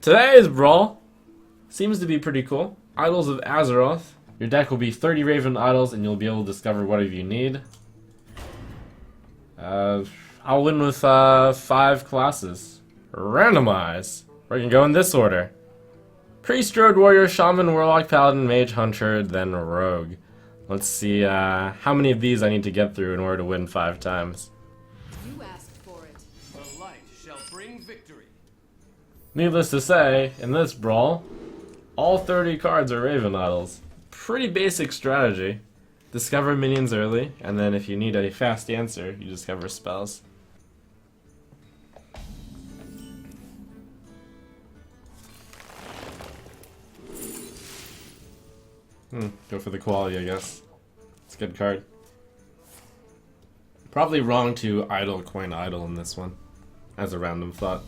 Today's Brawl seems to be pretty cool. Idols of Azeroth. Your deck will be 30 Raven Idols, and you'll be able to discover whatever you need. I'll win with 5 classes. Randomize. We're gonna go in this order. Priest, Road Warrior, Shaman, Warlock, Paladin, Mage, Hunter, then Rogue. Let's see how many of these I need to get through in order to win 5 times. You asked for it. The light shall bring victory. Needless to say, in this brawl, all 30 cards are Raven Idols. Pretty basic strategy. Discover minions early, and then if you need a fast answer, you discover spells. Go for the quality, I guess. It's a good card. Probably wrong to idle coin idle in this one, as a random thought.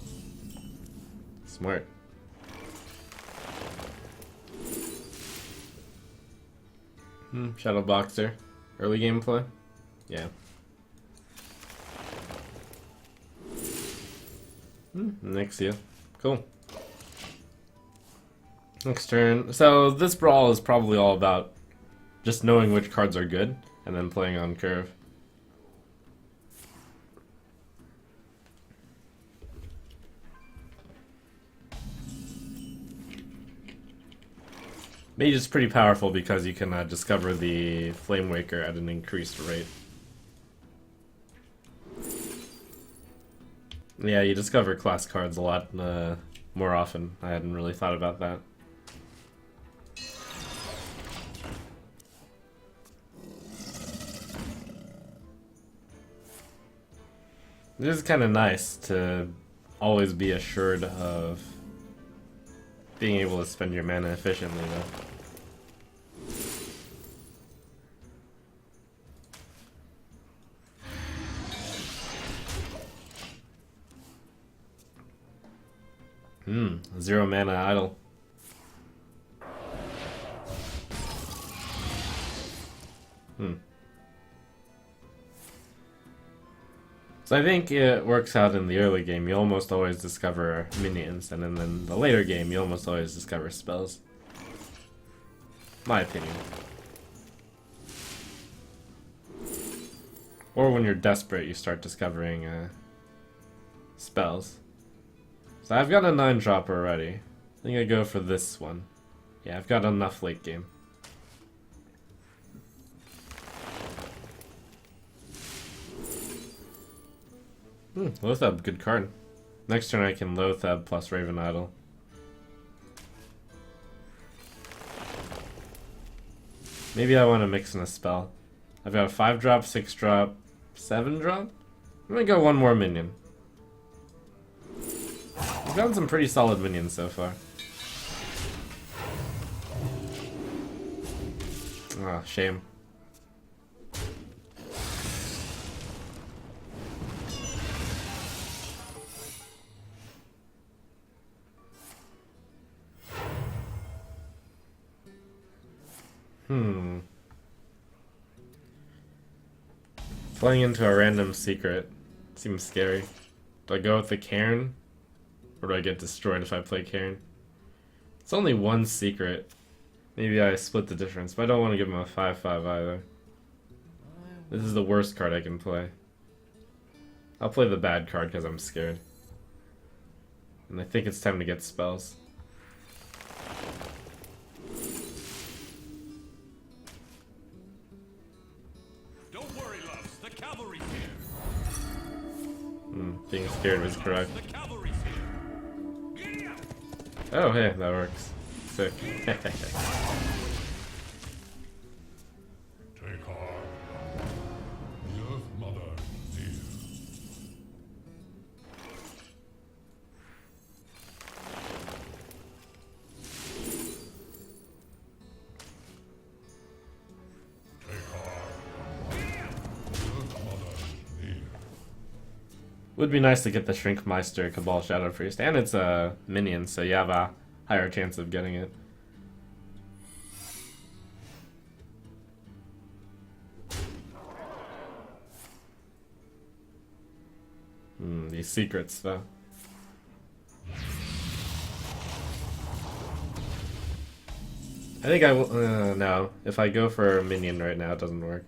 Smart. Shadow Boxer. Early gameplay? Yeah. Nixia. Cool. Next turn. So this brawl is probably all about just knowing which cards are good and then playing on curve. Mage is pretty powerful because you can discover the Flame Waker at an increased rate. Yeah, you discover class cards a lot more often. I hadn't really thought about that. It is kind of nice to always be assured of being able to spend your mana efficiently, though. Zero mana idle. So I think it works out in the early game. You almost always discover minions, and then in the later game, you almost always discover spells. My opinion. Or when you're desperate, you start discovering spells. So I've got a 9-dropper already. I think I go for this one. Yeah, I've got enough late game. Loatheb, good card. Next turn I can Loatheb plus Raven Idol. Maybe I want to mix in a spell. I've got a 5-drop, 6-drop, 7-drop? I'm gonna go one more minion. I've gotten some pretty solid minions so far. Ah, shame. Playing into a random secret seems scary. Do I go with the Cairn? Or do I get destroyed if I play Cairn? It's only one secret. Maybe I split the difference, but I don't want to give him a 5-5 either. This is the worst card I can play. I'll play the bad card because I'm scared. And I think it's time to get spells. Being scared was correct. Oh, hey, that works. Sick. Would be nice to get the Shrinkmeister Cabal Shadow Priest, and it's a minion, so you have a higher chance of getting it. These secrets, though. I think I will. No, if I go for a minion right now, it doesn't work.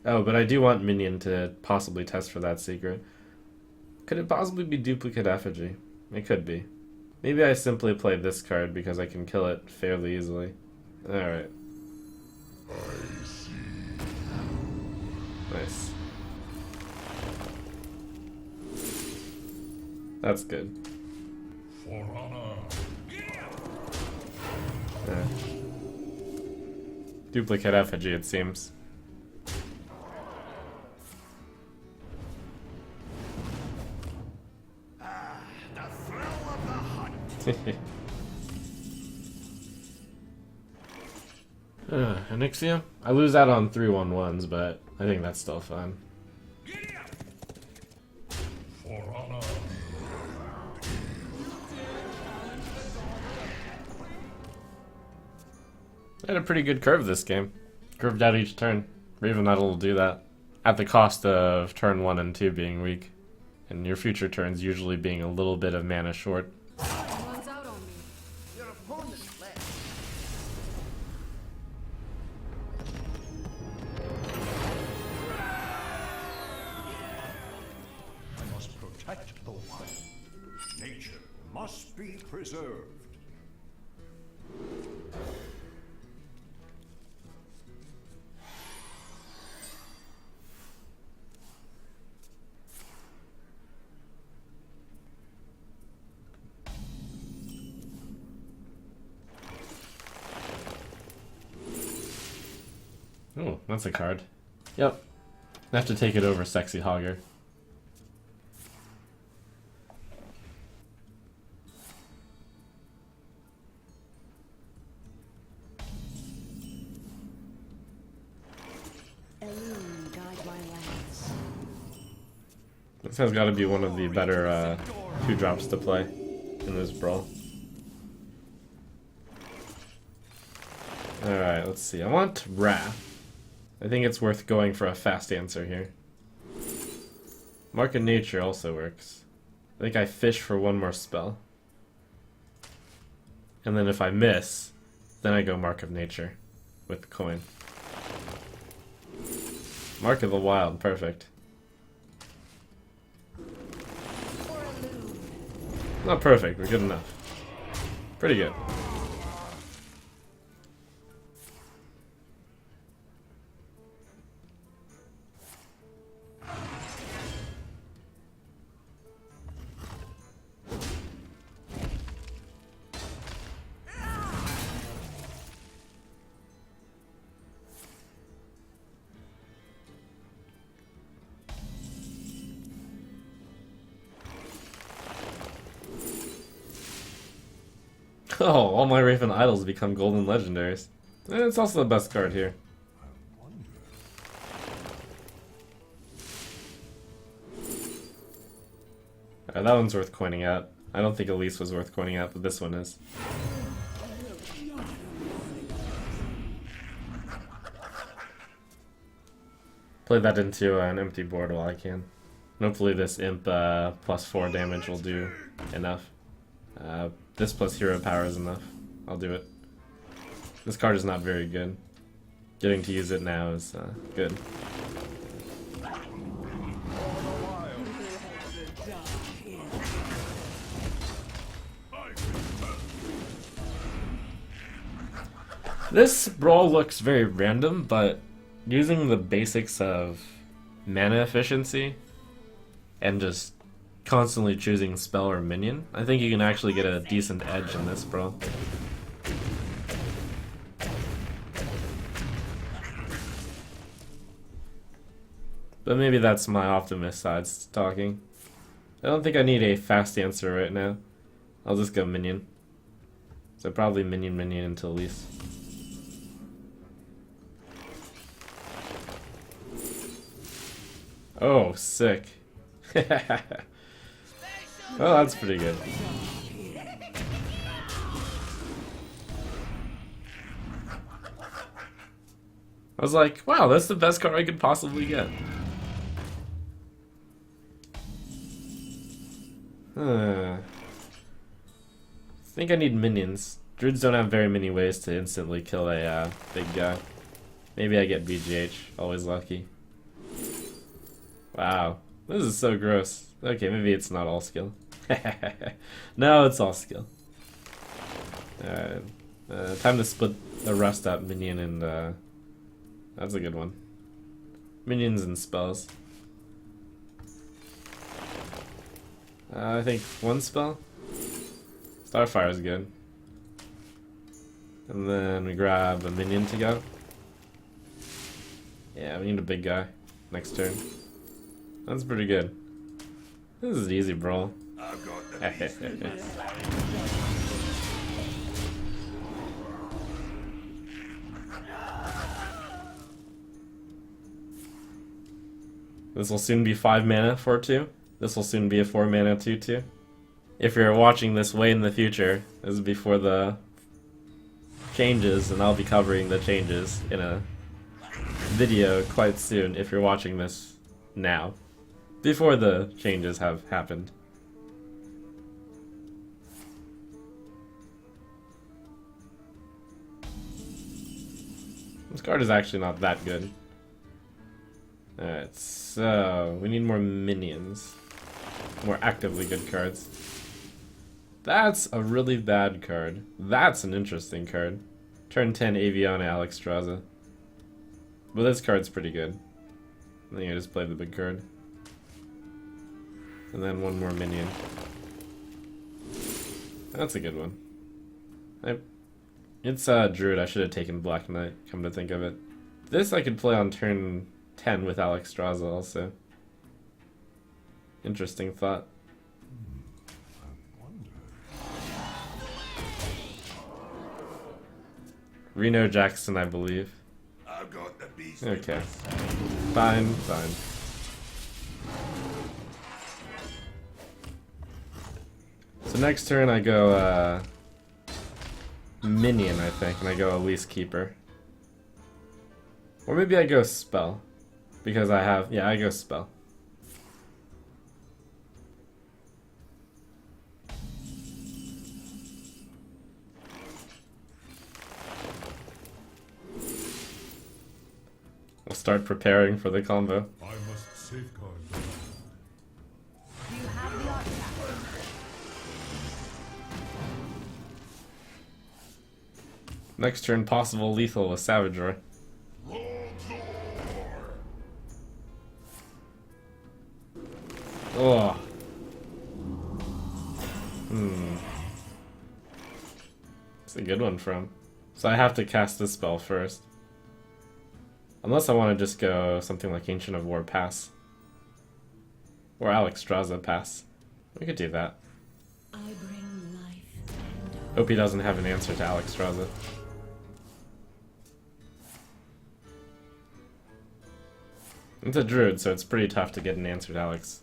Oh, but I do want minion to possibly test for that secret. Could it possibly be duplicate effigy? It could be. Maybe I simply play this card because I can kill it fairly easily. Alright. Nice. That's good. For honor. Yeah. Duplicate effigy, it seems. The thrill of the hunt. Anixia? I lose out on 3/1/1s, but I think that's still fun. For honor. I had a pretty good curve this game. Curved out each turn. Raven Idol will do that. At the cost of turn 1 and 2 being weak. And your future turns usually being a little bit of mana short. Runs out on me. Your opponent's left. I must protect the wild. Nature must be preserved. Oh, that's a card. Yep. I have to take it over Sexy Hogger. This has got to be one of the better 2-drops to play in this brawl. Alright, let's see. I want Wrath. I think it's worth going for a fast answer here. Mark of Nature also works. I think I fish for one more spell. And then if I miss, then I go Mark of Nature with the coin. Mark of the Wild, perfect. Not perfect, but good enough. Pretty good. Oh, all my Raven Idols become golden legendaries. And it's also the best card here. Alright, that one's worth coining out. I don't think Elise was worth coining out, but this one is. Play that into an empty board while I can. And hopefully this imp +4 damage will do enough. This plus hero power is enough. I'll do it. This card is not very good. Getting to use it now is good. This brawl looks very random, but using the basics of mana efficiency and just constantly choosing spell or minion, I think you can actually get a decent edge in this brawl. But maybe that's my optimist side talking. I don't think I need a fast answer right now. I'll just go minion. So probably minion into Elise. Oh, sick. Well, that's pretty good. I was like, wow, that's the best card I could possibly get. I think I need minions, Druids don't have very many ways to instantly kill a big guy. Maybe I get BGH. Always lucky. Wow. This is so gross. Okay, maybe it's not all skill. No, it's all skill. Alright. Time to split the rust up minion and that's a good one. Minions and spells. I think one spell. Starfire is good. And then we grab a minion to go. Yeah, we need a big guy next turn. That's pretty good. This is easy, bro. I've got the beast in my This will soon be 5 mana, 4/2. This will soon be a 4 mana 2/2. If you're watching this way in the future, this is before the changes, and I'll be covering the changes in a video quite soon if you're watching this now. Before the changes have happened. This card is actually not that good. Alright, so we need more minions. More actively good cards. That's a really bad card. That's an interesting card. Turn 10 Aviana Alexstrasza. But this card's pretty good. I think I just played the big card. And then one more minion. That's a good one. It's Druid. I should have taken Black Knight, come to think of it. This I could play on turn 10 with Alexstrasza also. Interesting thought. Reno Jackson, I believe. I've got the beast. Okay. Fine, fine. So next turn I go minion, I think, and I go Elise Keeper. Or maybe I go spell. Because I have, yeah, I go spell. We'll start preparing for the combo. I must safeguard. You have the artifact. Next turn, possible lethal with Savage Roar. Oh. It's a good one from. So I have to cast this spell first. Unless I want to just go something like Ancient of War pass. Or Alexstrasza pass. We could do that. I bring life and Hope he doesn't have an answer to Alexstrasza. It's a druid, so it's pretty tough to get an answer to Alex.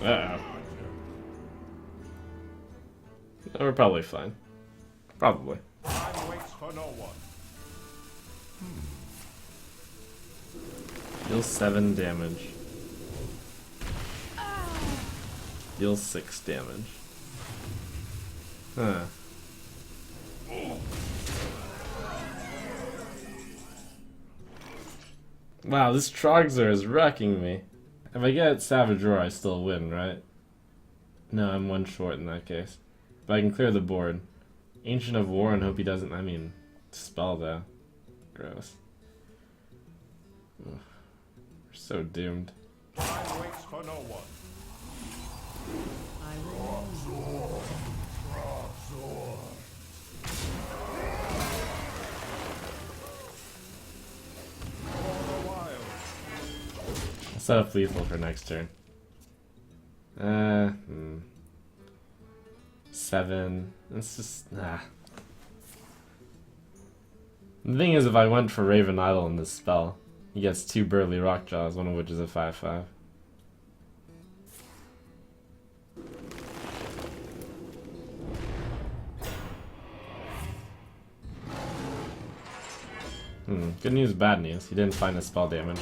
Uh-oh. We're probably fine. Probably. Time waits for no one. Deal 7 damage. Deal 6 damage. Huh. Wow, this Trogzer is wrecking me. If I get Savage Roar, I still win, right? No, I'm one short in that case. But I can clear the board. Ancient of War and hope he doesn't, I mean, spell though. Gross. Ugh. We're so doomed. Time waits for no one. I'll set up lethal for next turn. 7. It's just, nah. The thing is, if I went for Raven Idol in this spell, he gets 2 Burly Rockjaws, one of which is a 5/5. Good news, bad news. He didn't find the spell damage.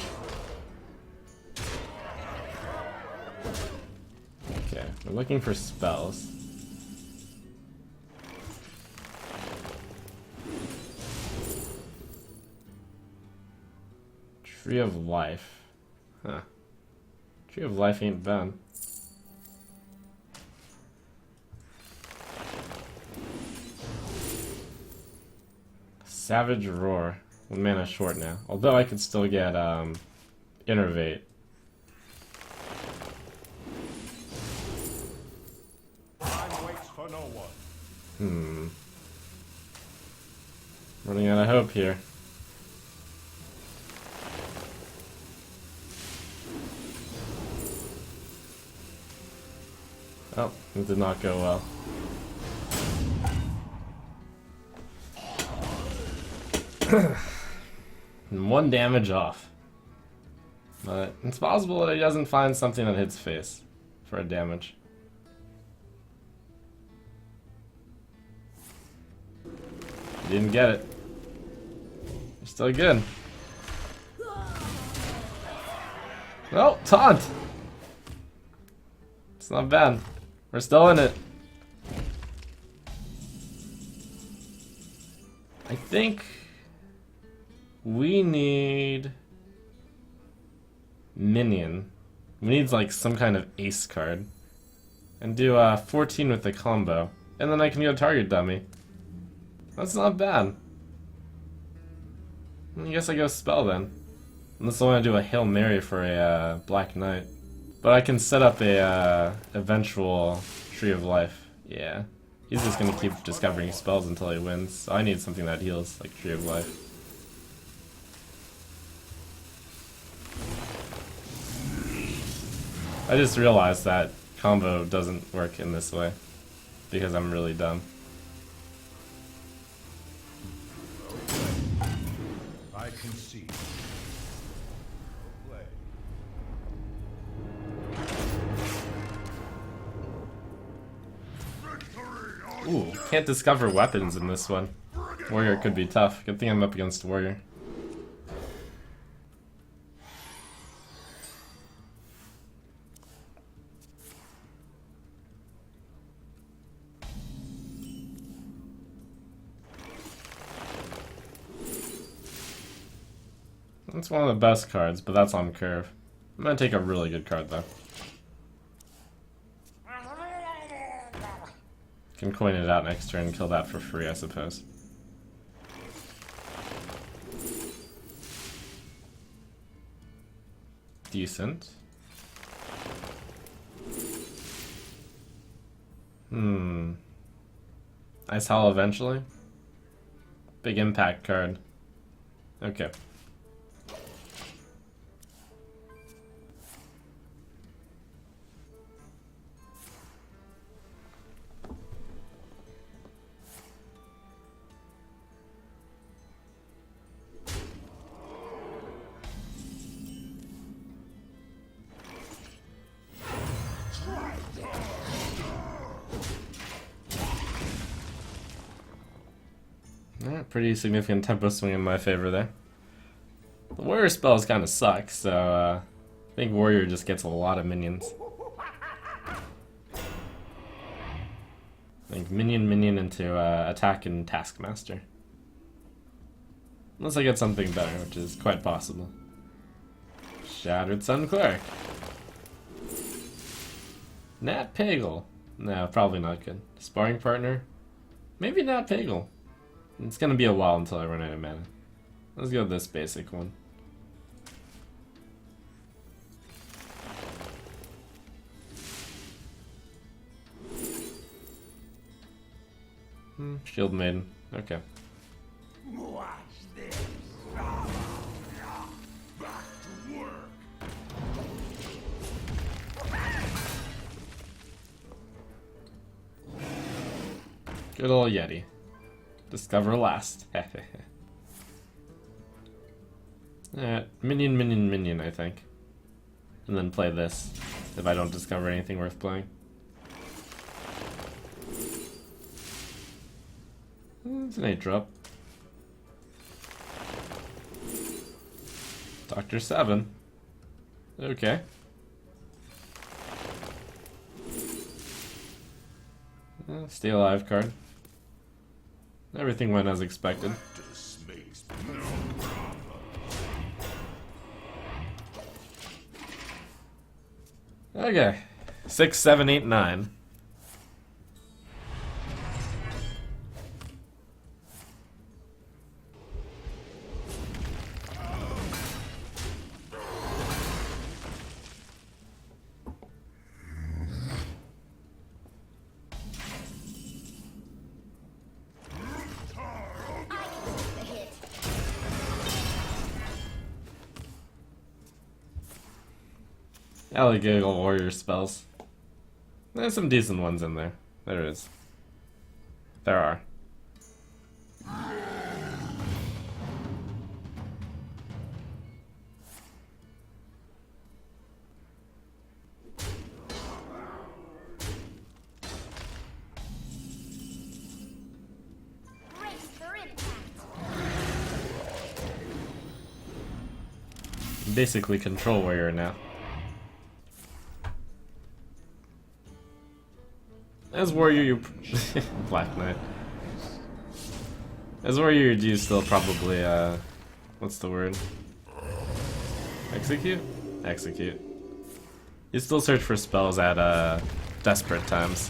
We're looking for spells. Tree of Life. Huh. Tree of Life ain't bad. Savage Roar. 1 mana short now. Although I could still get Innervate. Time waits for no one. Running out of hope here. Oh, it did not go well. And 1 damage off. But it's possible that he doesn't find something that hits face for a damage. He didn't get it. You're still good. Oh, taunt! It's not bad. We're still in it. I think we need minion. We need like some kind of ace card. And do 14 with the combo. And then I can go target dummy. That's not bad. I guess I go spell then. Unless I want to do a Hail Mary for a Black Knight. But I can set up a eventual Tree of Life. Yeah. He's just gonna keep discovering spells until he wins. So I need something that heals, like Tree of Life. I just realized that combo doesn't work in this way. Because I'm really dumb. I concede. Play. Ooh, can't discover weapons in this one. Warrior could be tough. Good thing I'm up against Warrior. That's one of the best cards, but that's on curve. I'm gonna take a really good card though. Can coin it out next turn and kill that for free, I suppose. Decent. Ice Hollow eventually. Big impact card. Okay. Pretty significant tempo swing in my favor there. The Warrior spells kind of suck, so I think Warrior just gets a lot of minions. I think minion into attack and Taskmaster. Unless I get something better, which is quite possible. Shattered Sun Cleric. Nat Pagel. No, probably not good. Sparring partner. Maybe Nat Pagel. It's gonna be a while until I run out of mana. Let's go with this basic one. Shield Maiden. Okay. Watch this. Back to work. Good old Yeti. Discover last. Alright, minion, I think. And then play this, if I don't discover anything worth playing. It's an 8-drop. Dr. 7. Okay. Stay alive card. Everything went as expected. Okay. 6, 7, 8, 9. Alligator warrior spells. There's some decent ones in there. There is. There are. Basically control warrior now. As warrior, you Black Knight. As warrior, you still probably what's the word? Execute? Execute. You still search for spells at desperate times.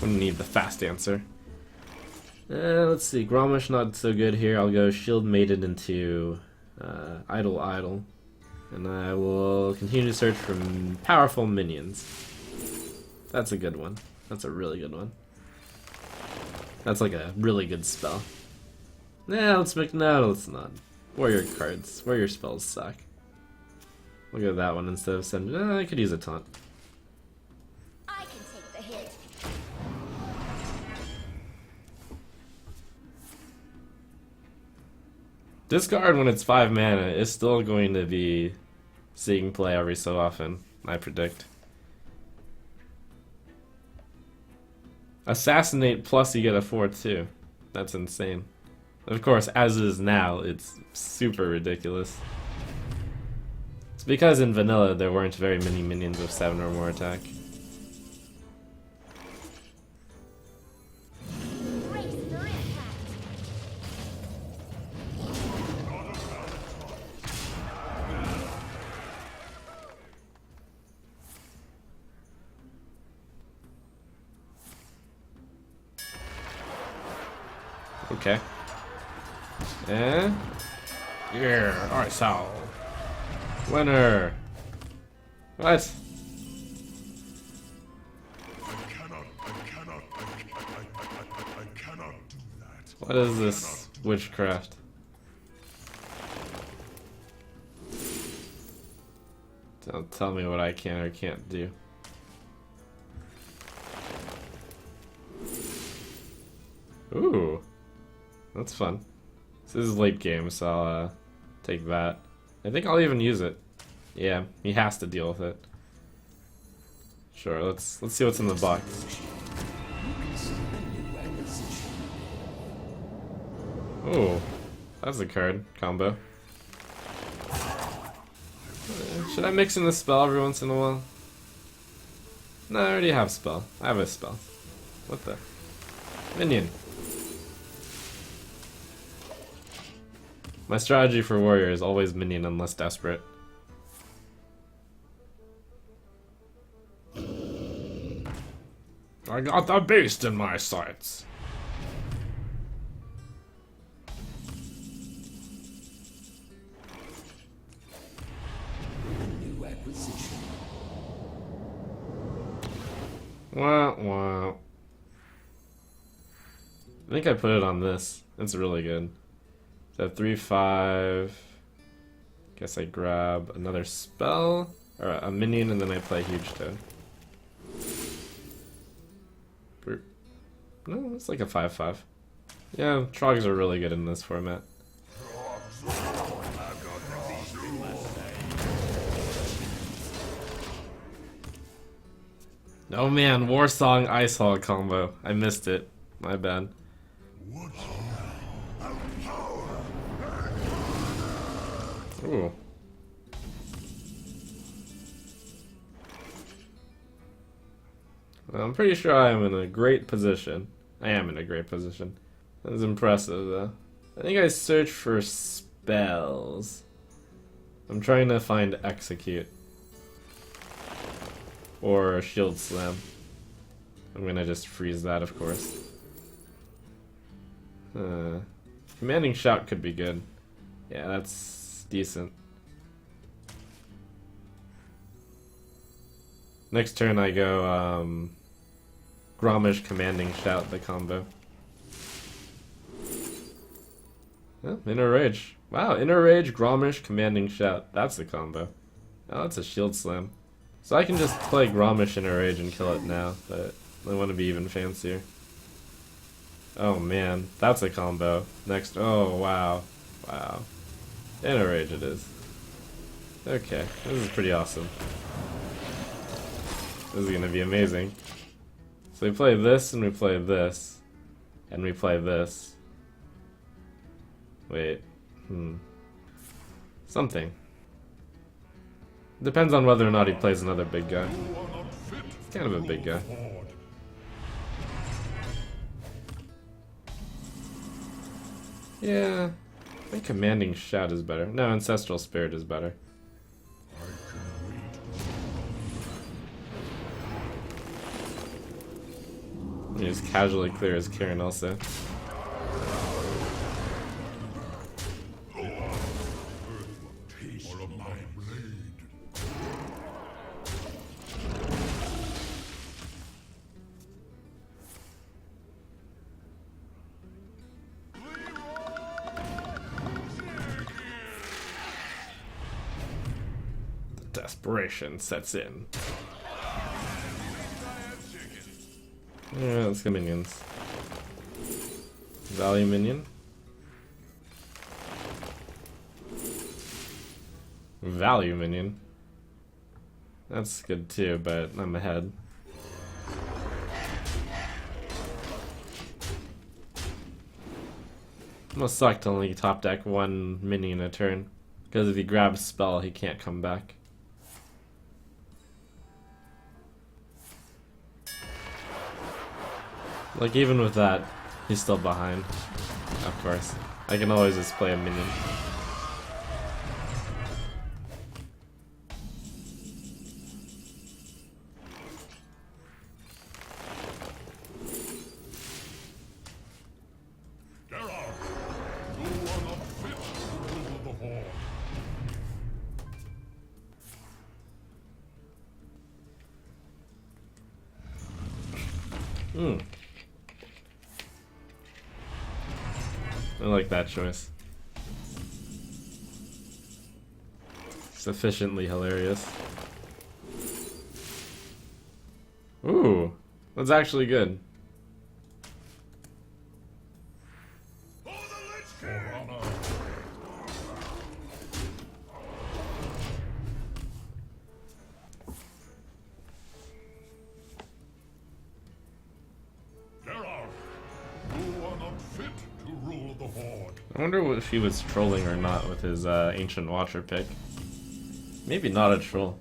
Wouldn't need the fast answer. Let's see. Grommash not so good here. I'll go Shield Maiden into Idle. And I will continue to search for powerful minions. That's a good one. That's a really good one. That's like a really good spell. Nah, let's make no, let's not. Warrior cards. Warrior spells suck. We'll go that one instead of sending. I could use a taunt. I can take the hit. Discard when it's 5 mana is still going to be seeing play every so often, I predict. Assassinate plus you get a 4/2. That's insane. Of course, as is now, it's super ridiculous. It's because in vanilla there weren't very many minions of 7 or more attack. Brace for impact. Okay. And yeah, I saw. Winner. What? I cannot do that. What is this witchcraft? Don't tell me what I can or can't do. Ooh, that's fun. This is late game, so I'll take that. I think I'll even use it. Yeah, he has to deal with it. Sure, let's see what's in the box. Ooh, that's a card combo. Should I mix in the spell every once in a while? No, I already have spell. I have a spell. What the? Minion. My strategy for warrior is always minion unless desperate. I got the beast in my sights. New acquisition. Wah, wah. I think I put it on this. It's really good. So 3/5. Guess I grab another spell or a minion, and then I play Huge Toad. No, it's like a 5/5. Yeah, Trogs are really good in this format. Oh man, Warsong Ice Hog combo. I missed it. My bad. Ooh. I'm pretty sure I am in a great position. I am in a great position. That's impressive, though. I think I searched for spells. I'm trying to find Execute. Or Shield Slam. I'm gonna just freeze that, of course. Commanding Shout could be good. Yeah, that's decent. Next turn I go, Gromish Commanding Shout, the combo. Oh, Inner Rage. Wow, Inner Rage, Gromish, Commanding Shout. That's the combo. Oh, that's a Shield Slam. So I can just play Gromish Inner Rage and kill it now, but I want to be even fancier. Oh man, that's a combo. Next, oh wow. Wow. Inner Rage it is. Okay, this is pretty awesome. This is gonna be amazing. So we play this, and we play this, and we play this. Wait, something. Depends on whether or not he plays another big guy. It's kind of a big guy. Yeah, I think Commanding Shout is better. No, Ancestral Spirit is better. He just casually clear his Karen also. Desperation sets in. Yeah, let's go minions. Value minion. Value minion. That's good too, but I'm ahead. Must suck to only top deck one minion a turn. Because if he grabs spell, he can't come back. Like, even with that, he's still behind. Of course. I can always just play a minion. I like that choice. Sufficiently hilarious. Ooh, that's actually good. I wonder if he was trolling or not with his Ancient Watcher pick. Maybe not a troll.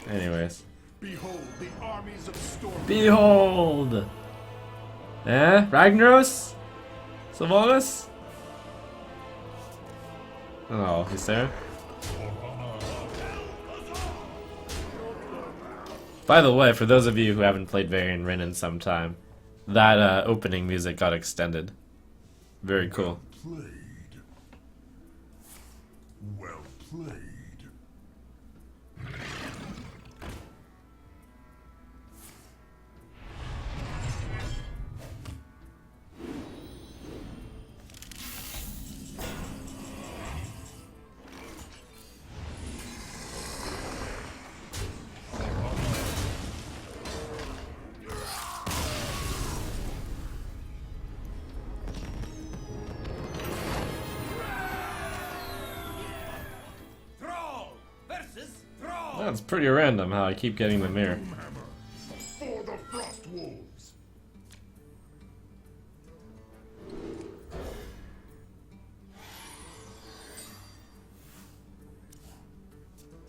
Anyways. Behold the armies of storm. Behold! Eh? Ragnaros? Sylvanas? Oh, he's there? By the way, for those of you who haven't played Varian Wryn in some time, that opening music got extended. Very cool. Played. Well played. That's pretty random how I keep getting the mirror. For the Frost Wolves.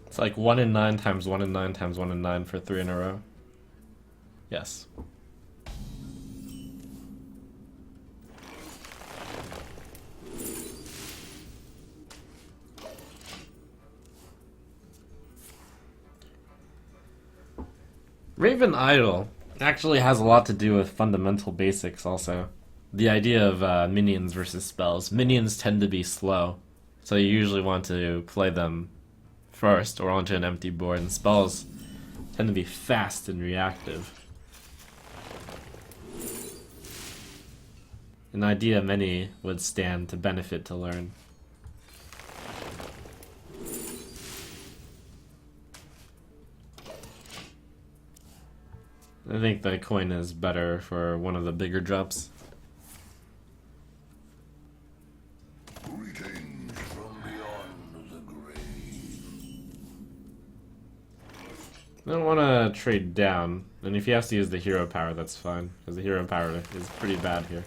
It's like 1 in 9 times 1 in 9 times 1 in 9 for 3 in a row. Yes. Raven Idol actually has a lot to do with fundamental basics also. The idea of minions versus spells. Minions tend to be slow, so you usually want to play them first or onto an empty board, and spells tend to be fast and reactive. An idea many would stand to benefit to learn. I think the coin is better for one of the bigger drops. Greetings from beyond the grave. I don't want to trade down, and if he has to use the hero power, that's fine, because the hero power is pretty bad here.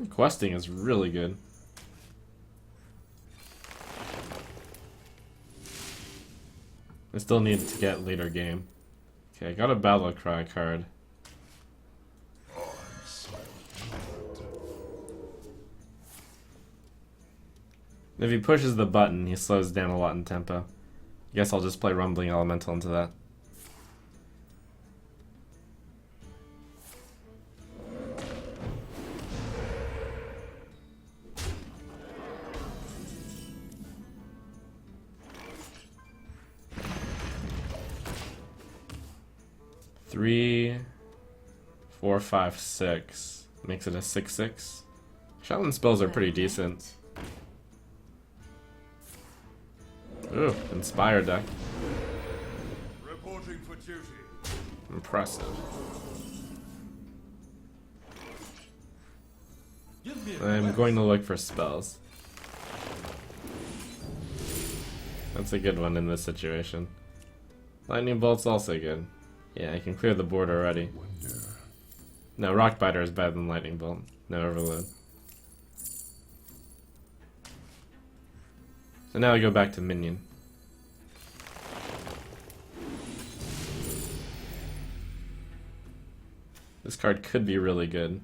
Questing is really good. I still need to get later game. Okay, I got a battle cry card. If he pushes the button, he slows down a lot in tempo. I guess I'll just play Rumbling Elemental into that. Three, 4, 5, 6. Makes it a 6/6. Shaolin spells are pretty decent. Ooh, Inspire deck. Reporting for duty. Impressive. I'm going to look for spells. That's a good one in this situation. Lightning Bolt's also good. Yeah, I can clear the board already. No, Rock Biter is better than Lightning Bolt. No Overload. So now I go back to Minion. This card could be really good.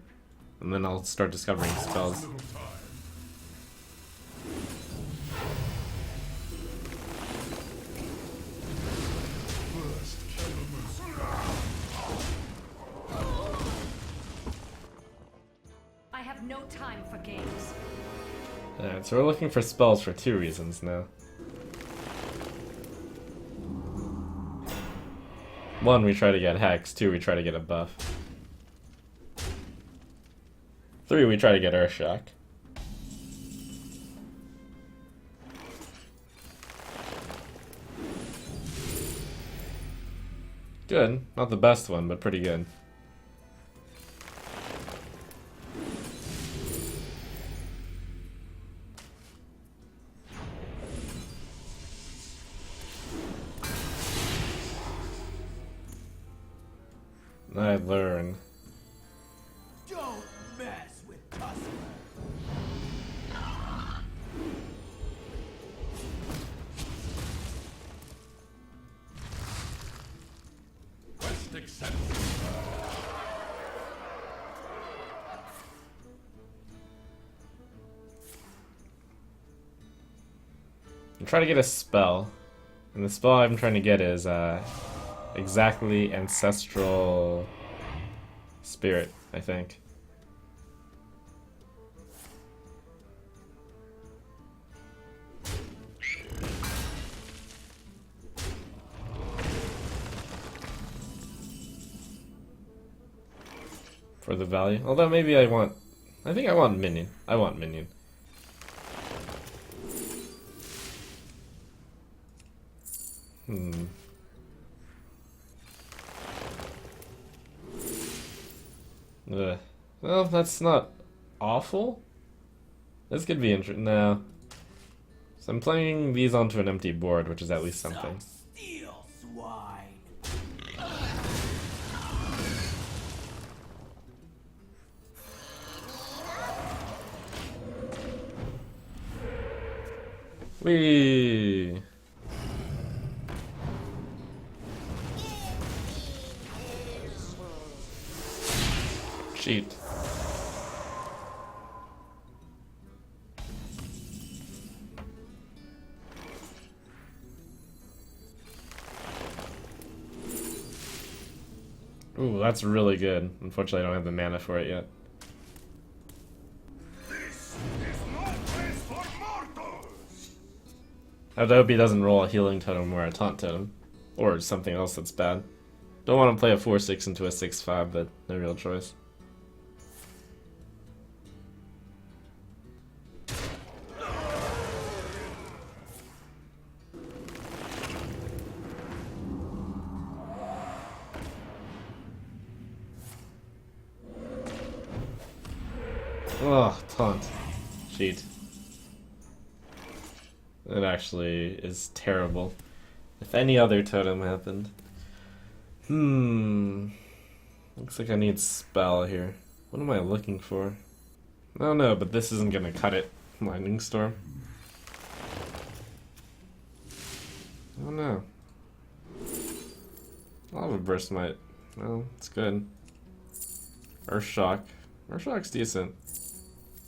And then I'll start discovering spells. I have no time for games. Alright, so we're looking for spells for 2 reasons now. 1, we try to get Hex. 2, we try to get a buff. 3, we try to get Earthshock. Good. Not the best one, but pretty good. I learn. Don't mess with customers. Quest accepted. I'm trying to get a spell. And the spell I'm trying to get is exactly Ancestral Spirit, I think. For the value. Although maybe I think I want Minion. I want Minion. Well, that's not awful. This could be interesting. No. So I'm playing these onto an empty board, which is at least something. Steel swine. Whee! Cheat. Ooh, that's really good. Unfortunately, I don't have the mana for it yet. This is no place for mortals! I hope he doesn't roll a healing totem or a taunt totem. Or something else that's bad. Don't want to play a 4-6 into a 6-5, but no real choice. Oh, taunt. Cheat. That actually is terrible. If any other totem happened. Looks like I need spell here. What am I looking for? I don't know, but this isn't gonna cut it. Lightning Storm. I don't know. I'll have a Burst Might. Well, it's good. Earth Shock. Earth Shock's decent.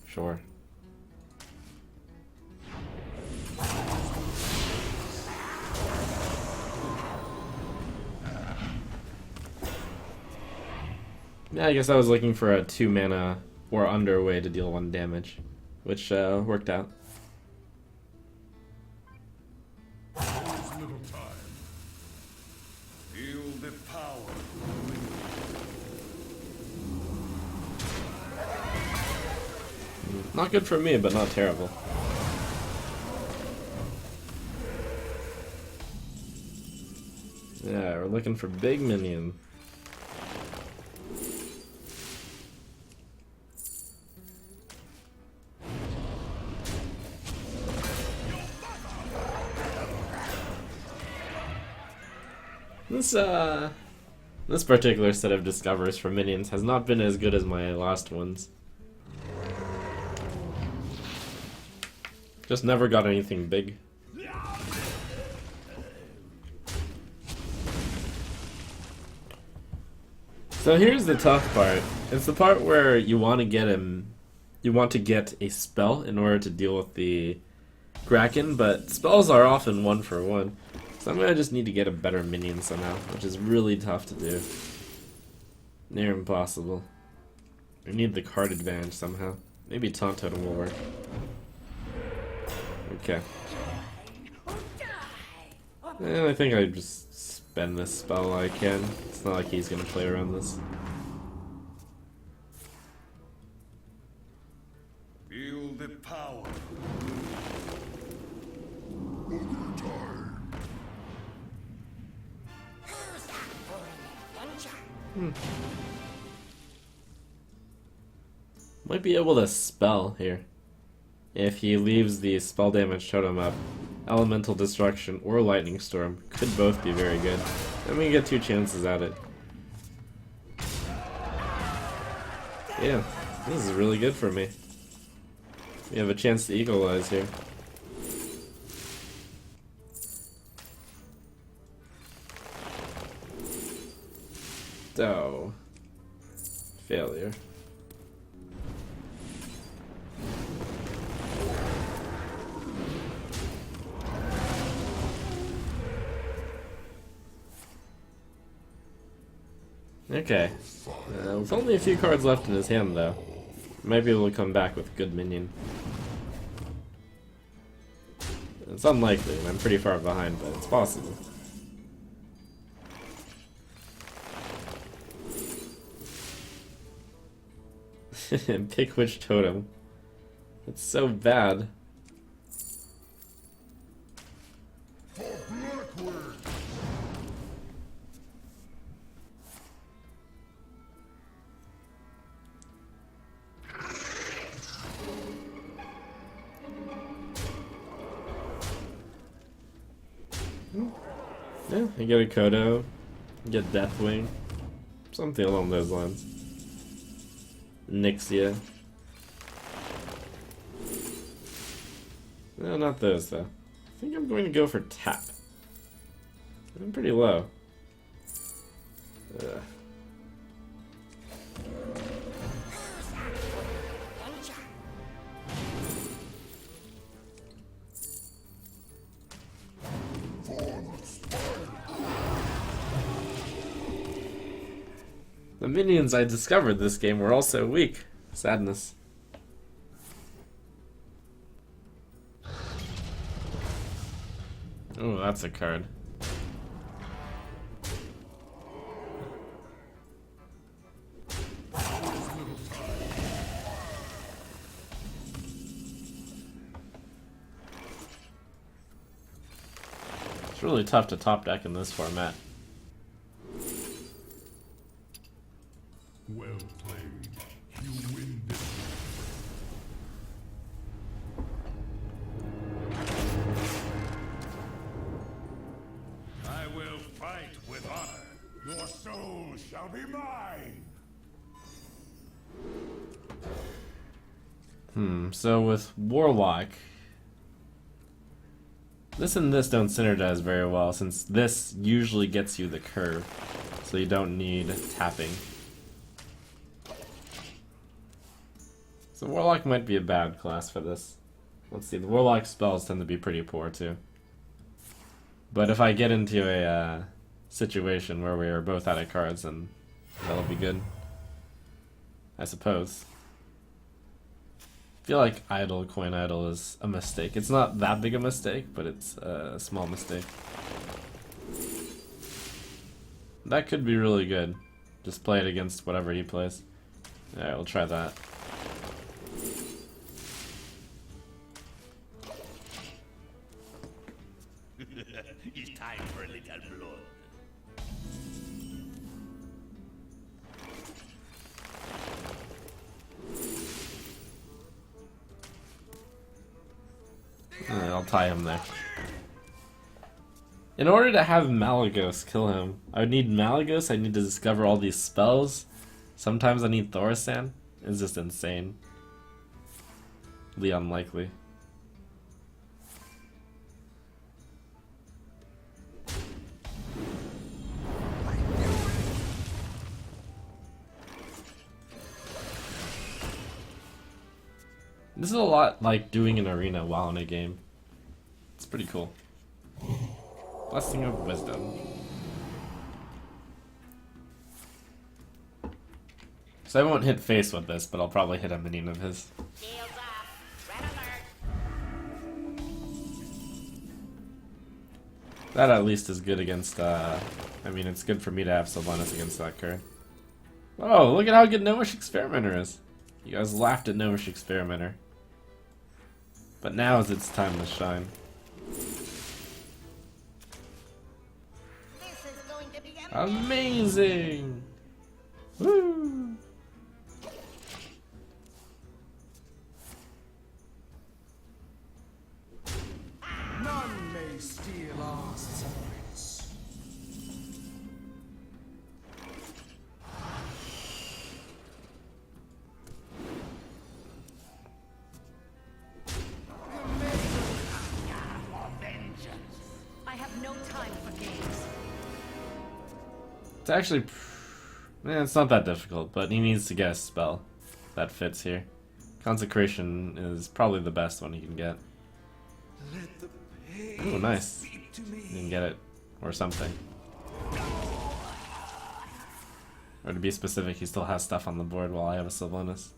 Sure. Yeah, I guess I was looking for a 2 mana or under way to deal 1 damage, which worked out. There's little time. Feel the power. Not good for me, but not terrible. Yeah, we're looking for big minion. This particular set of discovers for minions has not been as good as my last ones. Just never got anything big. So here's the tough part. It's the part where you want to get a spell in order to deal with the Kraken, but spells are often 1 for 1. So I'm gonna just need to get a better minion somehow, which is really tough to do. Near impossible. I need the card advantage somehow. Maybe Taunt Totem will work. Okay. And I think I just spend this spell while I can. It's not like he's gonna play around this. Feel the power. Might be able to spell here. If he leaves the spell damage totem up, Elemental Destruction or Lightning Storm could both be very good. And we get 2 chances at it. Yeah, this is really good for me. We have a chance to equalize here. So, failure. Okay. With only a few cards left in his hand, though, might be able to come back with a good minion. It's unlikely, and I'm pretty far behind, but it's possible. Pick which totem. It's so bad. Yeah, you get a Kodo, you get Deathwing, something along those lines. Nixia. No, not those though. I think I'm going to go for tap. I'm pretty low. Ugh. The minions I discovered this game were also weak. Sadness. Oh, that's a card. It's really tough to top deck in this format. Well played. You win this. I will fight with honor. Your soul shall be mine. So with Warlock, this and this don't synergize very well, since this usually gets you the curve, so you don't need tapping. So Warlock might be a bad class for this. Let's see, the Warlock spells tend to be pretty poor too. But if I get into a situation where we are both out of cards, then that'll be good. I suppose. I feel like idle, coin idle is a mistake. It's not that big a mistake, but it's a small mistake. That could be really good. Just play it against whatever he plays. Alright, we'll try that. It's time for a little blood. Alright, I'll tie him there. In order to have Malagos kill him, I would need Malagos, I need to discover all these spells. Sometimes I need Thaurissan. It's just insane. Really unlikely. This is a lot like doing an arena while in a game. It's pretty cool. Blessing of Wisdom. So I won't hit face with this, but I'll probably hit a minion of his. Shields off. Red alert. That at least is good against, I mean, it's good for me to have Sylvanas against that card. Oh, look at how good Gnomish Experimenter is. You guys laughed at Gnomish Experimenter. But now is its time to shine. This is going to be Amazing! Woo! None may steal our souls. I have no time for games. It's actually... it's not that difficult, but he needs to get a spell that fits here. Consecration is probably the best one he can get. Let the pain Ooh, nice. speak to me. You can get it. Or something. Or to be specific, he still has stuff on the board while I have a Sylvanas.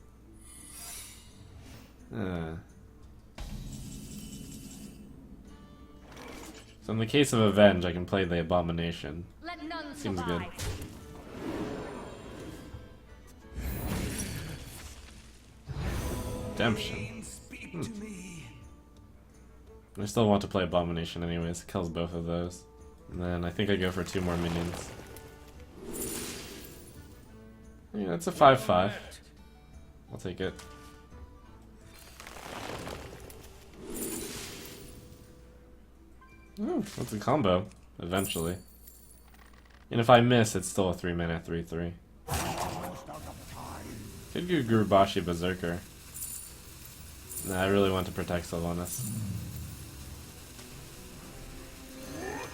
So in the case of Avenge, I can play the Abomination. Let none Seems survive. good. Redemption. Pain speak to me. I still want to play Abomination anyways. It kills both of those. And then I think I go for 2 more minions. Yeah, that's a 5/5. I'll take it. Ooh, that's a combo, eventually. And if I miss, it's still a 3-mana 3/3. Could go Gurubashi Berserker. Nah, I really want to protect Sylvanas.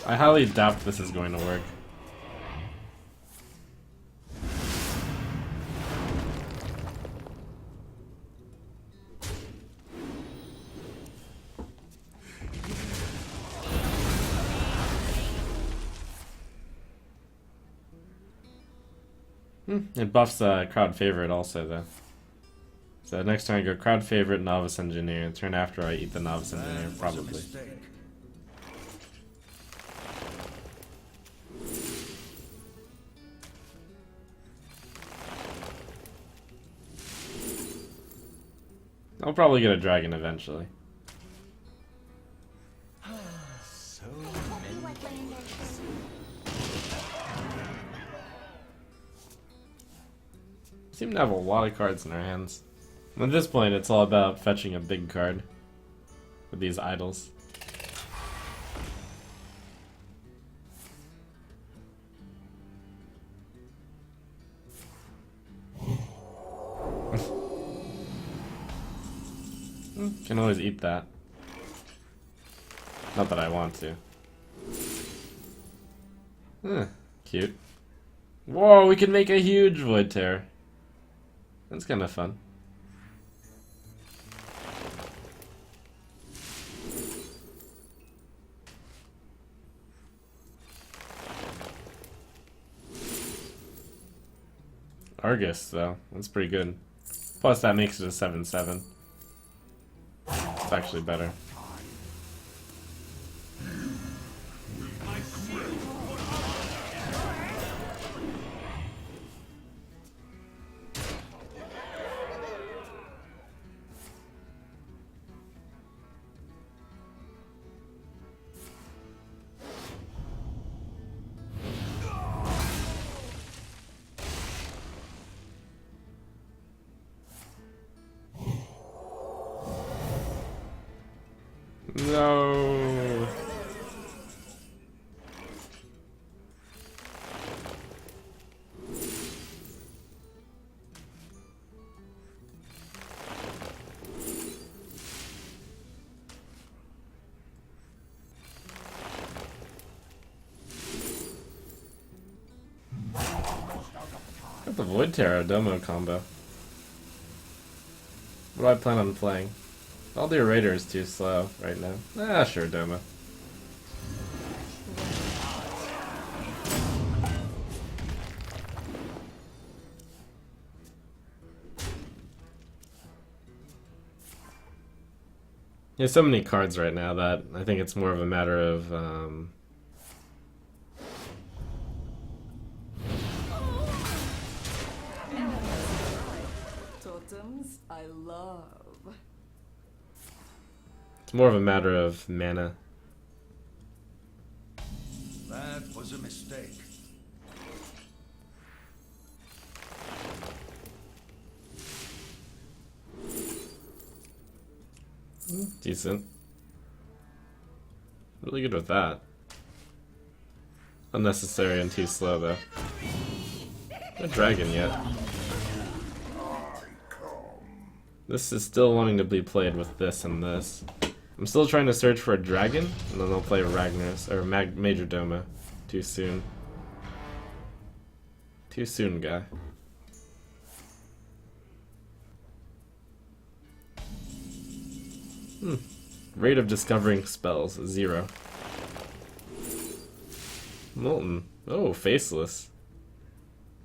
I highly doubt this is going to work. It buffs crowd favorite also though. So next turn I go crowd favorite, novice engineer. Turn after I eat the novice engineer, That was a probably. mistake. I'll probably get a dragon eventually. So Seem to have a lot of cards in our hands. At this point, it's all about fetching a big card with these idols. Can always eat that. Not that I want to. Cute. Whoa, we can make a huge Void Terror. That's kind of fun. Argus, though. That's pretty good. Plus, that makes it a 7/7. It's actually better. No. Got the Void Terror Domo combo. What do I plan on playing? All the Raider is too slow right now. Ah, sure, Doma. There's so many cards right now that I think it's more of a matter of Totems I love. it's more of a matter of mana. that was a mistake. Decent. Really good with that. Unnecessary and too slow though. No dragon yet. This is still wanting to be played with this and this. I'm still trying to search for a dragon, and then I'll play Ragnaros or Major Doma. Too soon. Too soon, guy. Rate of discovering spells, 0. Molten. Oh, faceless.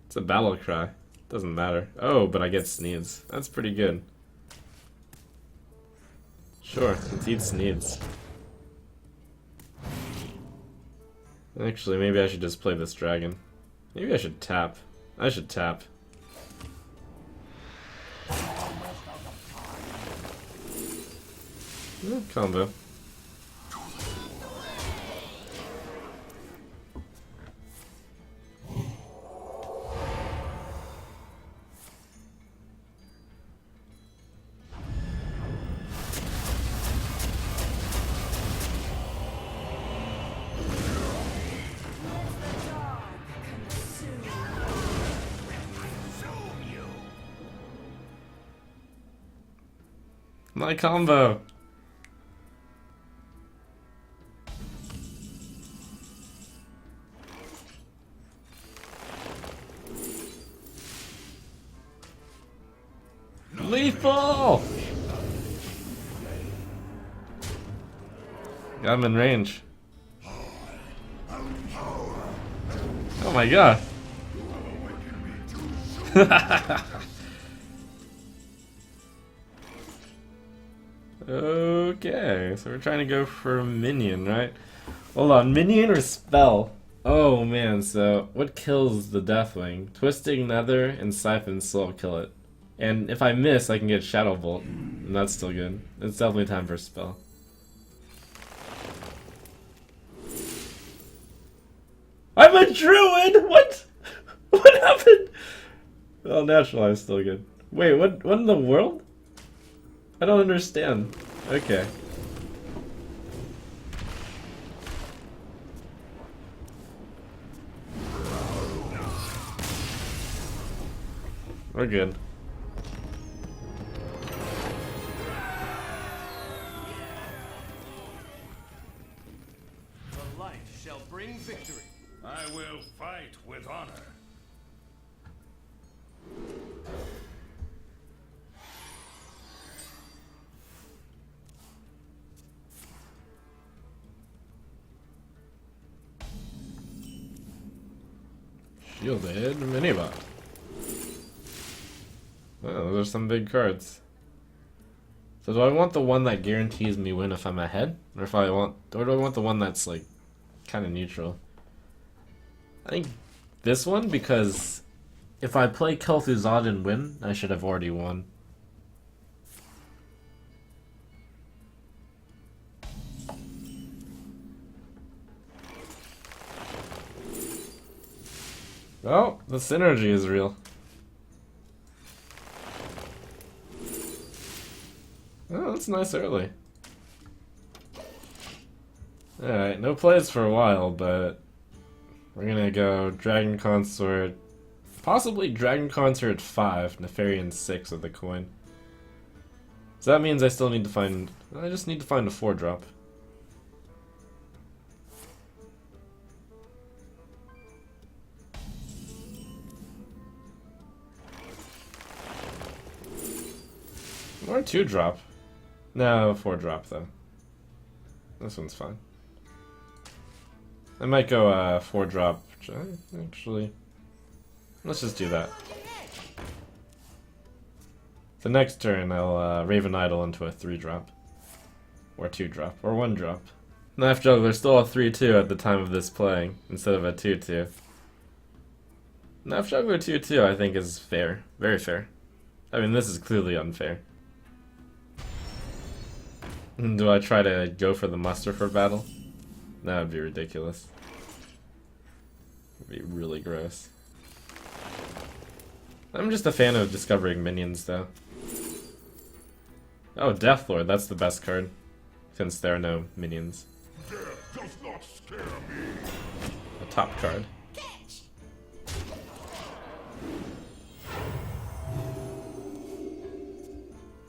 It's a battle cry. Doesn't matter. Oh, but I get Sneeds. That's pretty good. Sure, let's eat Sneeds. Actually, maybe I should just play this dragon. Maybe I should tap. I should tap. Combo. My combo. Lethal! Got him in range. Oh my god. Okay, so we're trying to go for a minion, right? Hold on, minion or spell? Oh man, so what kills the Deathwing? Twisting Nether and Siphon Soul kill it. And if I miss, I can get Shadow Bolt, and that's still good. It's definitely time for a spell. I'm a druid! What? What happened? Oh, natural is still good. Wait, what in the world? I don't understand. Okay. We're good. The light shall bring victory. I will fight with honor. Shielded Minibot. Well, those are some big cards. So do I want the one that guarantees me win if I'm ahead? Or do I want the one that's like kinda neutral? I think this one, because if I play Kel'Thuzad and win, I should have already won. Oh, the synergy is real. Oh, that's nice early. Alright, no plays for a while, but we're gonna go Dragon Consort, possibly Dragon Consort 5, Nefarian 6 of the coin. So that means I still need to find, I just need to find a 4-drop. Or 2-drop. No, 4-drop though. This one's fine. I might go 4-drop. Actually, let's just do that. The next turn, I'll Raven Idol into a 3-drop. Or 2-drop. Or 1-drop. Knife Juggler's still a 3-2 at the time of this playing, instead of a 2-2. Knife Juggler 2-2 I think is fair. Very fair. I mean, this is clearly unfair. Do I try to go for the muster for battle? That would be ridiculous. It'd be really gross. I'm just a fan of discovering minions, though. Oh, Deathlord, that's the best card. Since there are no minions. Death does not scare me. A top card.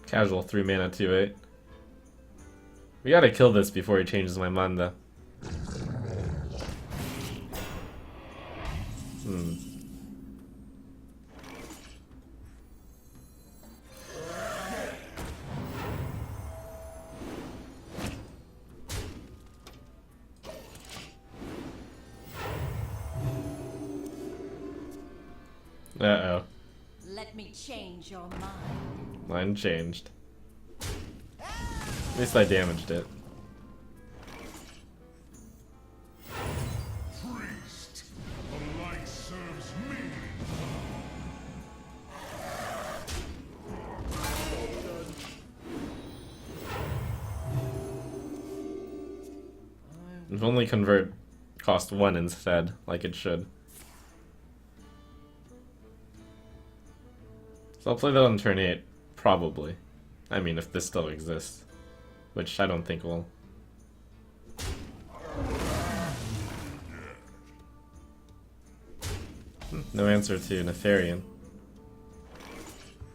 Casual 3 mana 2/8. We gotta kill this before he changes my mind, though. Uh-oh. Let me change your mind. Mine changed. At least I damaged it. Priest, the light serves me. If only convert cost 1 instead, like it should. So I'll play that on turn 8, probably. I mean, if this still exists. Which I don't think will. No answer to Nefarian.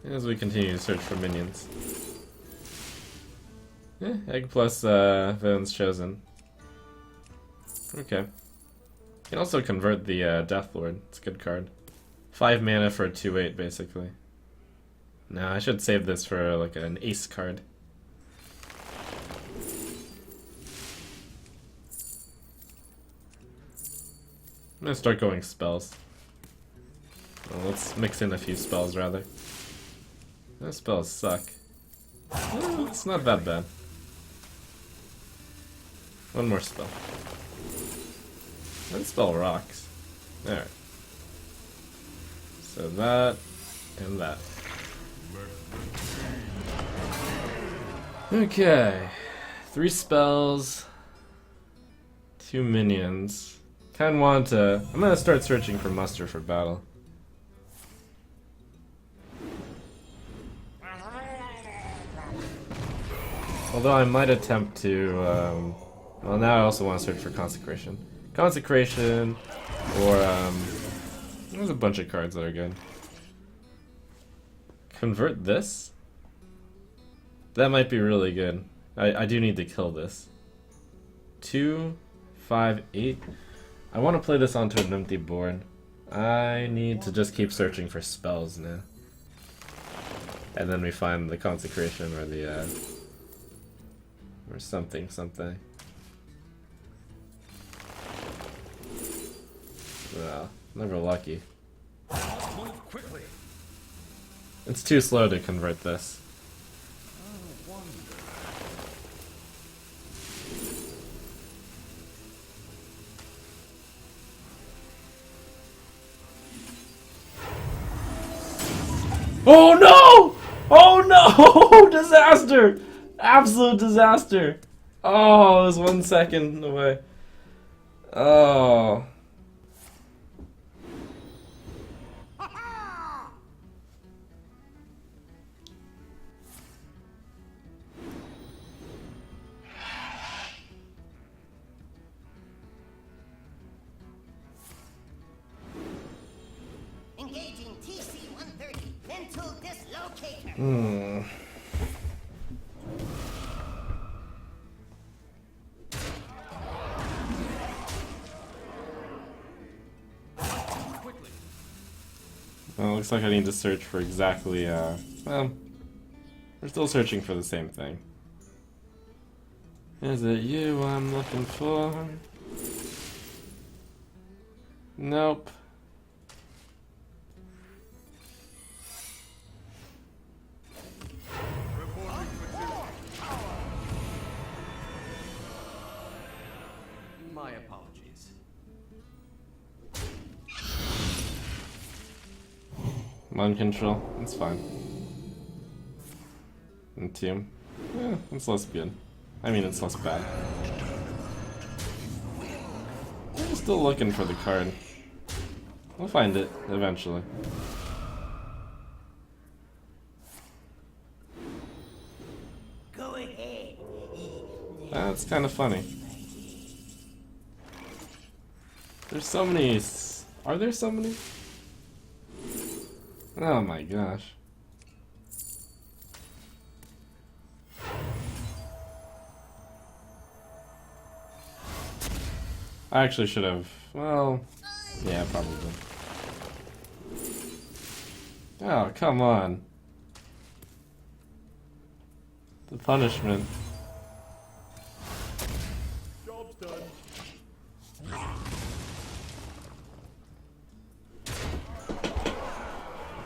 As we continue to search for minions. Egg plus Villain's Chosen. Okay. You can also convert the Deathlord. It's a good card. 5 mana for a 2/8, basically. No, I should save this for like an ace card. I'm gonna start going spells. Well, let's mix in a few spells rather. Those spells suck. Oh, it's not that bad. One more spell. That spell rocks. Alright. So that and that. Okay. 3 spells. 2 minions. Kinda want to... I'm gonna start searching for muster for battle. Although I might attempt to... well, now I also want to search for consecration. Consecration, or there's a bunch of cards that are good. Convert this? That might be really good. I do need to kill this. 2, 5, 8. I want to play this onto an empty board. I need to just keep searching for spells now. And then we find the consecration or the or something. Well, never lucky. Move quickly. It's too slow to convert this. Oh no! Oh no! Disaster! Absolute disaster! Oh, it was 1 second away. Oh. Engaging TC-130. Mental dislocator. Hmm. Quickly. Well, looks like I need to search for exactly, well, we're still searching for the same thing. Is it you I'm looking for? Nope. My apologies. Mind control, it's fine. And team. Yeah, it's less good. I mean, it's less bad. I'm still looking for the card. We'll find it eventually. Go ahead. That's kind of funny. There's so many. Are there so many? Oh my gosh. I actually should have. Well, yeah, probably. Oh, come on. The punishment. Job's done.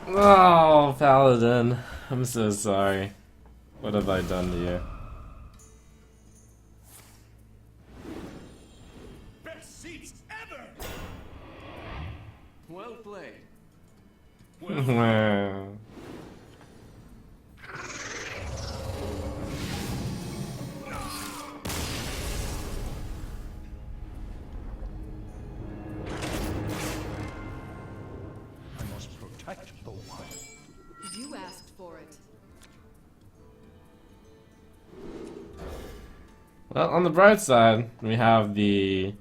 Oh, Paladin. I'm so sorry. What have I done to you? Best seats ever. Well played. I must protect the wild. You asked for it. Well, on the bright side, we have the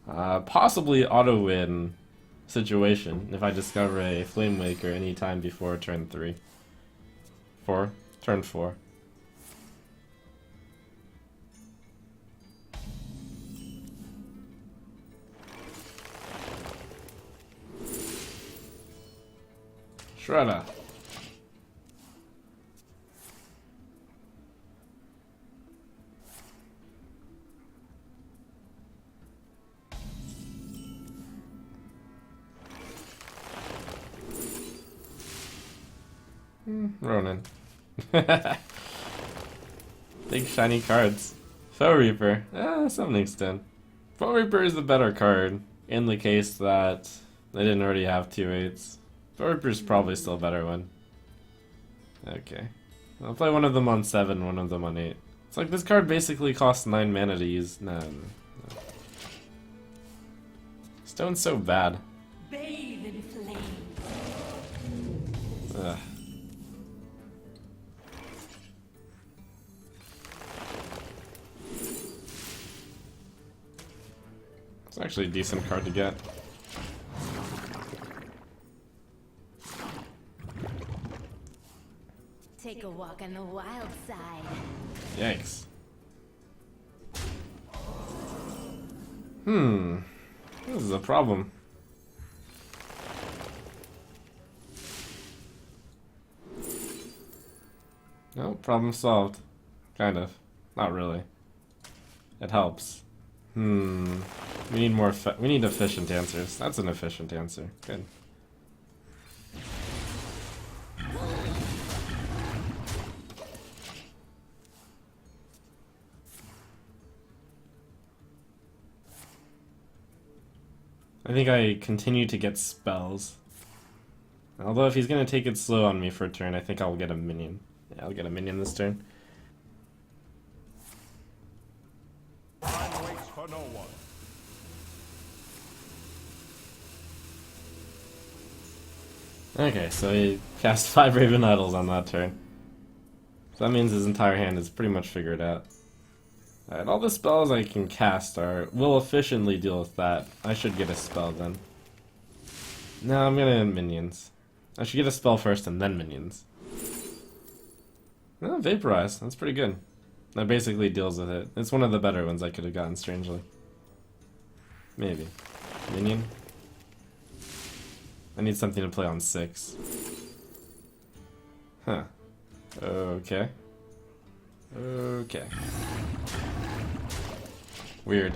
possibly auto-win situation if I discover a Flame Waker anytime before turn 3. Turn 4. Shredder. Ronin. Big shiny cards. Foe Reaper. To some extent. Foe Reaper is the better card in the case that they didn't already have 2/8s. Foe Reaper's probably still a better one. Okay. I'll play one of them on 7, one of them on 8. It's like this card basically costs 9 mana to use. No. Stone's so bad. Bathe in flame. Ugh. It's actually a decent card to get. Take a walk on the wild side. Yikes. This is a problem. No, problem solved. Kind of. Not really. It helps. We need more we need efficient answers. That's an efficient answer. Good. I think I continue to get spells. Although if he's gonna take it slow on me for a turn, I think I'll get a minion. Yeah, I'll get a minion this turn. Time waits for no one. Okay, so he cast 5 Raven Idols on that turn. So that means his entire hand is pretty much figured out. Alright, all the spells I can cast will efficiently deal with that. I should get a spell then. No, I'm gonna minions. I should get a spell first and then minions. No, Vaporize. That's pretty good. That basically deals with it. It's one of the better ones I could have gotten, strangely. Maybe. Minion? I need something to play on 6. Huh. Okay. Okay. Weird.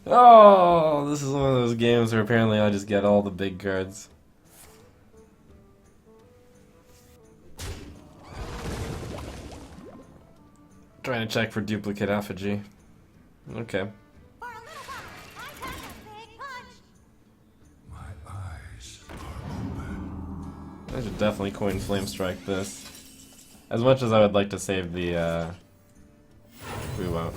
Oh, this is one of those games where apparently I just get all the big cards. Trying to check for duplicate effigy. Okay. For a little while, I pack a big punch. My eyes are open. I should definitely coin Flame Strike this. As much as I would like to save the, we won't.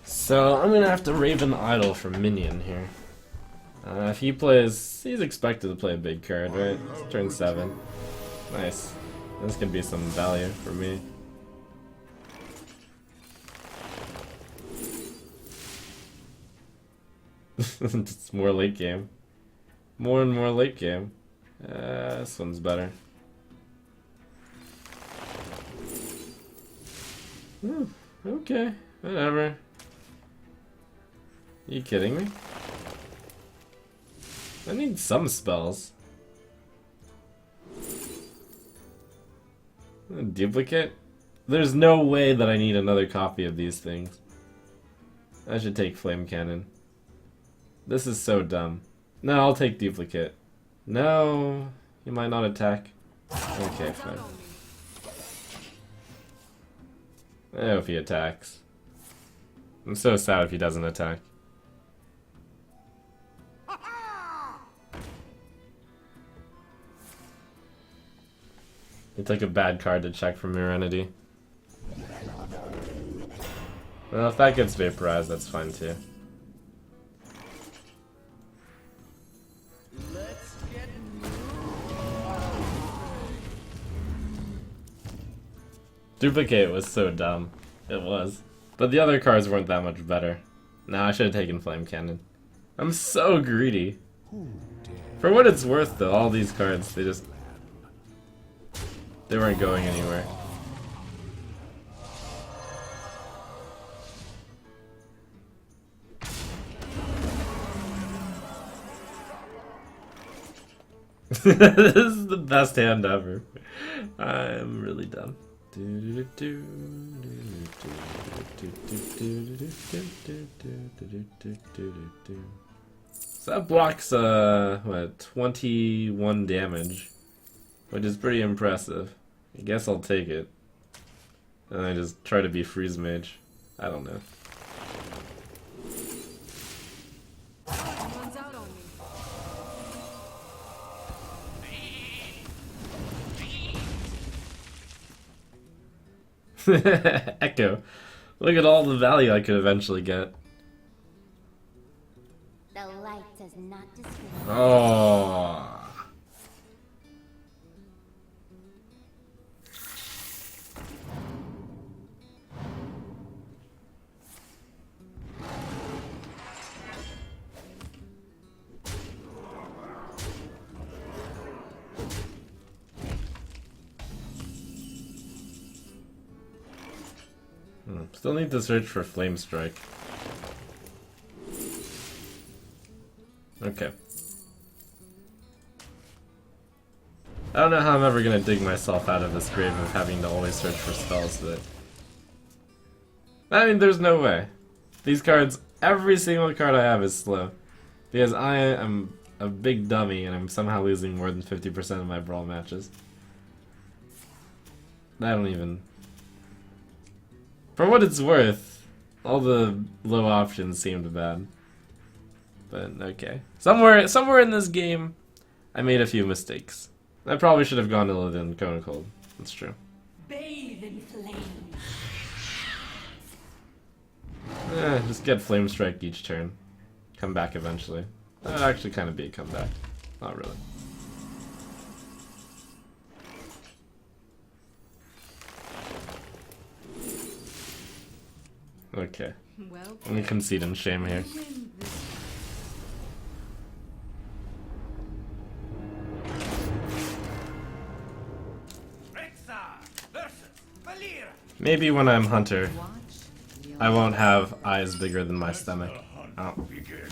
So, I'm gonna have to Raven Idol for Minion here. If he plays, he's expected to play a big card, right? It's turn 7. Nice. This could be some value for me. It's more late game. More and more late game. This one's better. Okay, whatever. You kidding me? I need some spells. A duplicate? There's no way that I need another copy of these things. I should take Flame Cannon. This is so dumb. No, I'll take duplicate. No, he might not attack. Okay, fine. I hope he attacks. I'm so sad if he doesn't attack. He took a bad card to check for Mirror Entity. Well, if that gets vaporized, that's fine too. Duplicate was so dumb. It was. But the other cards weren't that much better. Nah, I should have taken Flame Cannon. I'm so greedy. For what it's worth though, all these cards, they weren't going anywhere. This is the best hand ever. I'm really dumb. So that blocks, what, 21 damage, which is pretty impressive. I guess I'll take it. And I just try to be freeze mage. I don't know. Runs out on me. Echo. Look at all the value I could eventually get. The light does not discriminate. Oh. Still need to search for Flame Strike. Okay. I don't know how I'm ever gonna dig myself out of this grave of having to always search for spells, but... I mean, there's no way. These cards, every single card I have is slow. Because I am a big dummy and I'm somehow losing more than 50% of my brawl matches. I don't even... For what it's worth, all the low options seemed bad. But okay. Somewhere in this game, I made a few mistakes. I probably should have gone to Gul'dan Cone Cold. That's true. Bathe in flame. Just get Flame Strike each turn. Come back eventually. That'd actually kind of be a comeback. Not really. Okay. Well, Let me concede in shame here. win this. Rexar versus Valera. Maybe when I'm Hunter, Watch. I won't have eyes bigger than my stomach. Oh. Begin.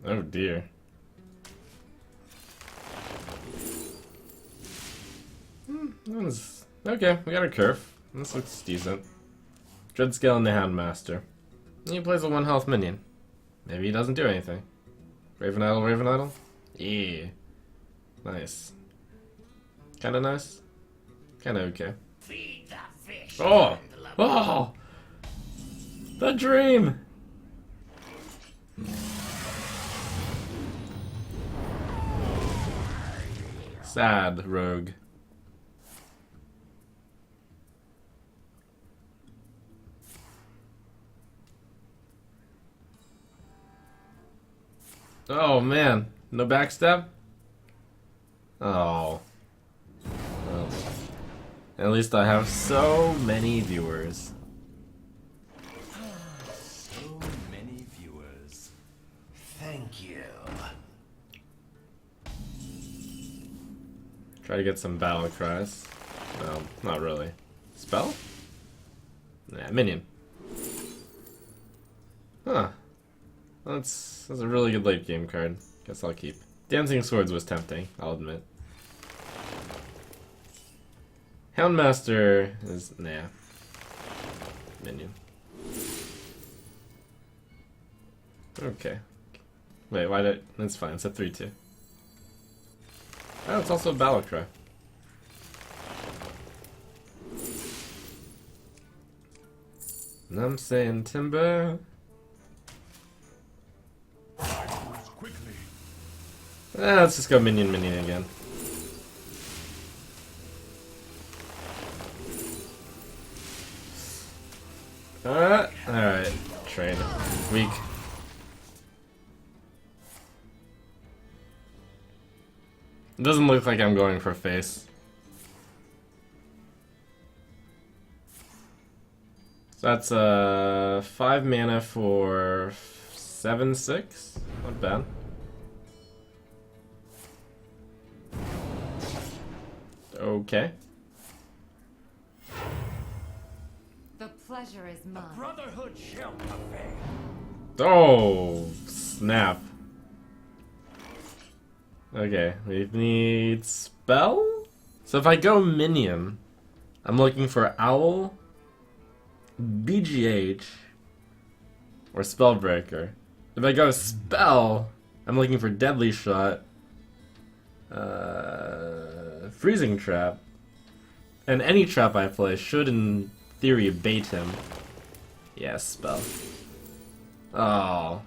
Oh dear. Okay, we got a curve. This looks decent. Dreadscale and the Houndmaster. He plays a 1 health minion. Maybe he doesn't do anything. Raven Idol, Raven Idol? Yeah. Nice. Kinda nice? Kinda okay. Feed the fish. Oh! Oh! The dream! Sad rogue. Oh man, no backstab? Oh. Well, at least I have so many viewers. So many viewers. Thank you. Try to get some battle cries. No, not really. Spell? Nah, minion. Huh. That's a really good late game card. Guess I'll keep. Dancing Swords was tempting, I'll admit. Houndmaster is nah. Minion. Okay. Wait, why did that's fine, it's a 3-2. Oh, it's also a battle cry. And I'm saying timber. Quickly. Let's just go minion again. Alright. Trade. Weak. It doesn't look like I'm going for face. So that's 5 mana for 7/6. Not bad. Okay. The pleasure is mine. Brotherhood shall prevail. Oh, snap. Okay, we need spell? So if I go minion, I'm looking for Owl, BGH, or Spellbreaker. If I go spell, I'm looking for Deadly Shot, Freezing Trap, and any trap I play should in theory bait him. Yeah, spell. Oh.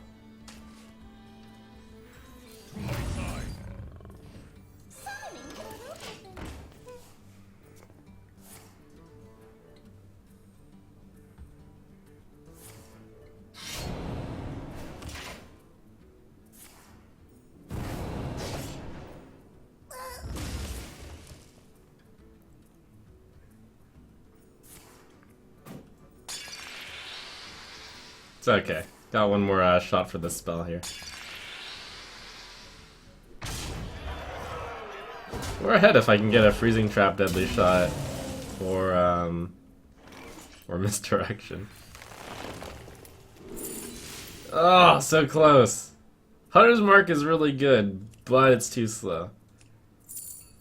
It's okay. Got one more shot for this spell here. We're ahead if I can get a Freezing Trap Deadly Shot or Misdirection. Oh, so close. Hunter's Mark is really good, but it's too slow.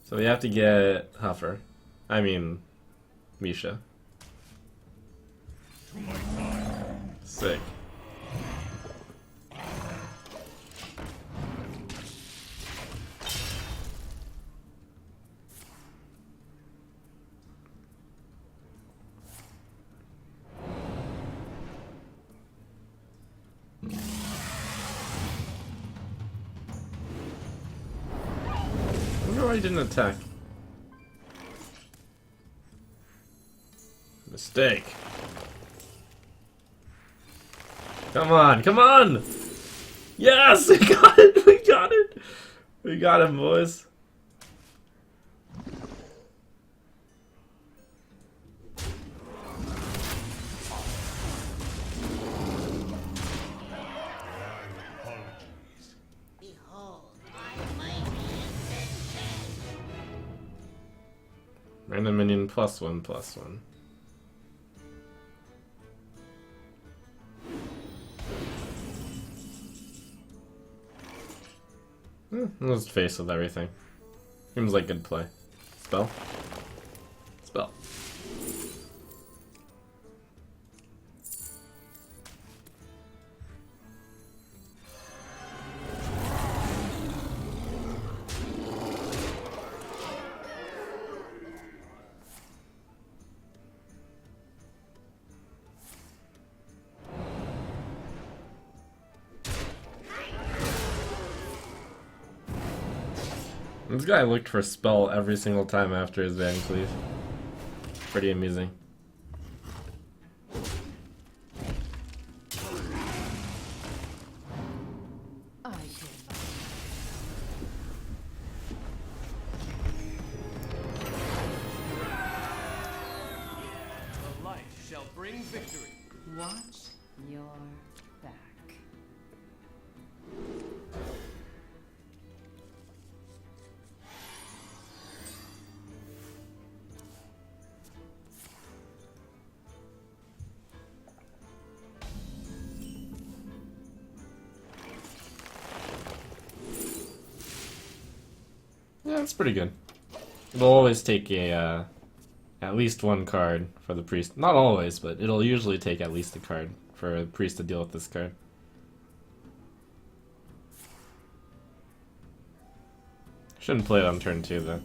So we have to get Huffer. I mean, Misha. Sick. I wonder why he didn't attack. Mistake. Come on, come on! Yes, we got it, we got it! We got him, boys. Random minion +1/+1. Let's face with everything. Seems like good play. Spell? Spell. This guy looked for spell every single time after his Van Cleave. Pretty amusing. The light shall bring victory. Watch your back. Yeah, it's pretty good. It'll always take a at least one card for the priest. Not always, but it'll usually take at least a card for a priest to deal with this card. Shouldn't play it on turn 2 though.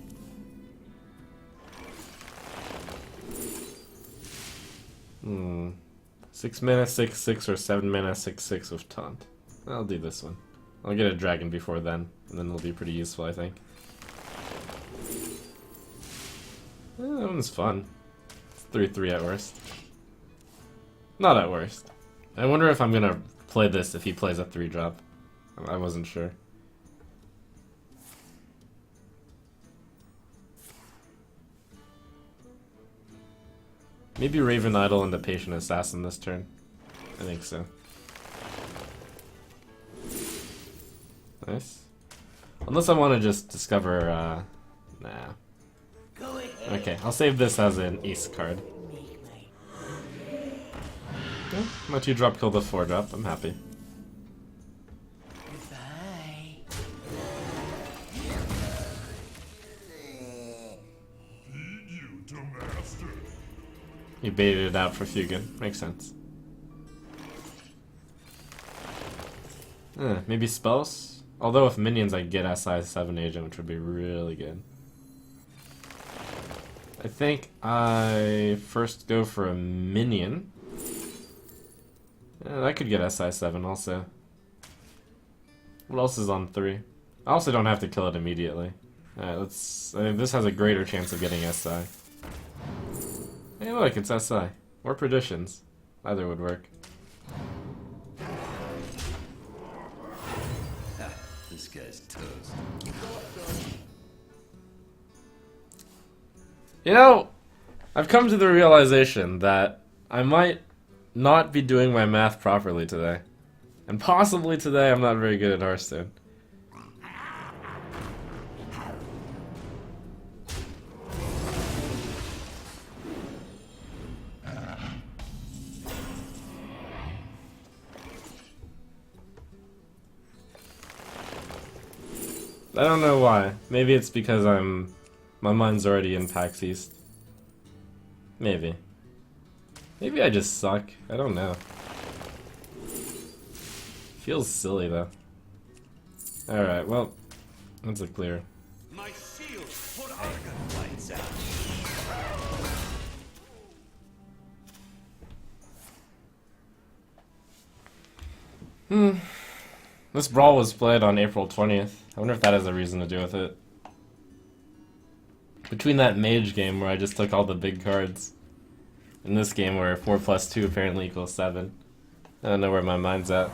Hmm. 6 mana 6/6 or 7 mana 6/6 with taunt. I'll do this one. I'll get a dragon before then, and then it'll be pretty useful, I think. That one's fun. It's 3/3 at worst. Not at worst. I wonder if I'm gonna play this if he plays a 3-drop. I wasn't sure. Maybe Raven Idol and the Patient Assassin this turn. I think so. Nice. Unless I want to just discover, nah. Okay, I'll save this as an ace card. Yeah, my 2-drop killed a 4-drop, I'm happy. He baited it out for Fugan. Makes sense. Maybe spells? Although with minions I get SI 7 agent, which would be really good. I think I first go for a minion. Yeah, I could get SI 7 also. What else is on 3? I also don't have to kill it immediately. Alright, let's... I think this has a greater chance of getting SI. Hey look, it's SI. Or Perditions. Either would work. This guy's toast. You know, I've come to the realization that I might not be doing my math properly today. And possibly today I'm not very good at Hearthstone. I don't know why. Maybe it's because my mind's already in PAX East. Maybe. Maybe I just suck. I don't know. Feels silly though. Alright, well, that's a clear. My shield put Argon lights out. This brawl was played on April 20th. I wonder if that has a reason to do with it. Between that mage game where I just took all the big cards, and this game where 4 plus 2 apparently equals 7. I don't know where my mind's at.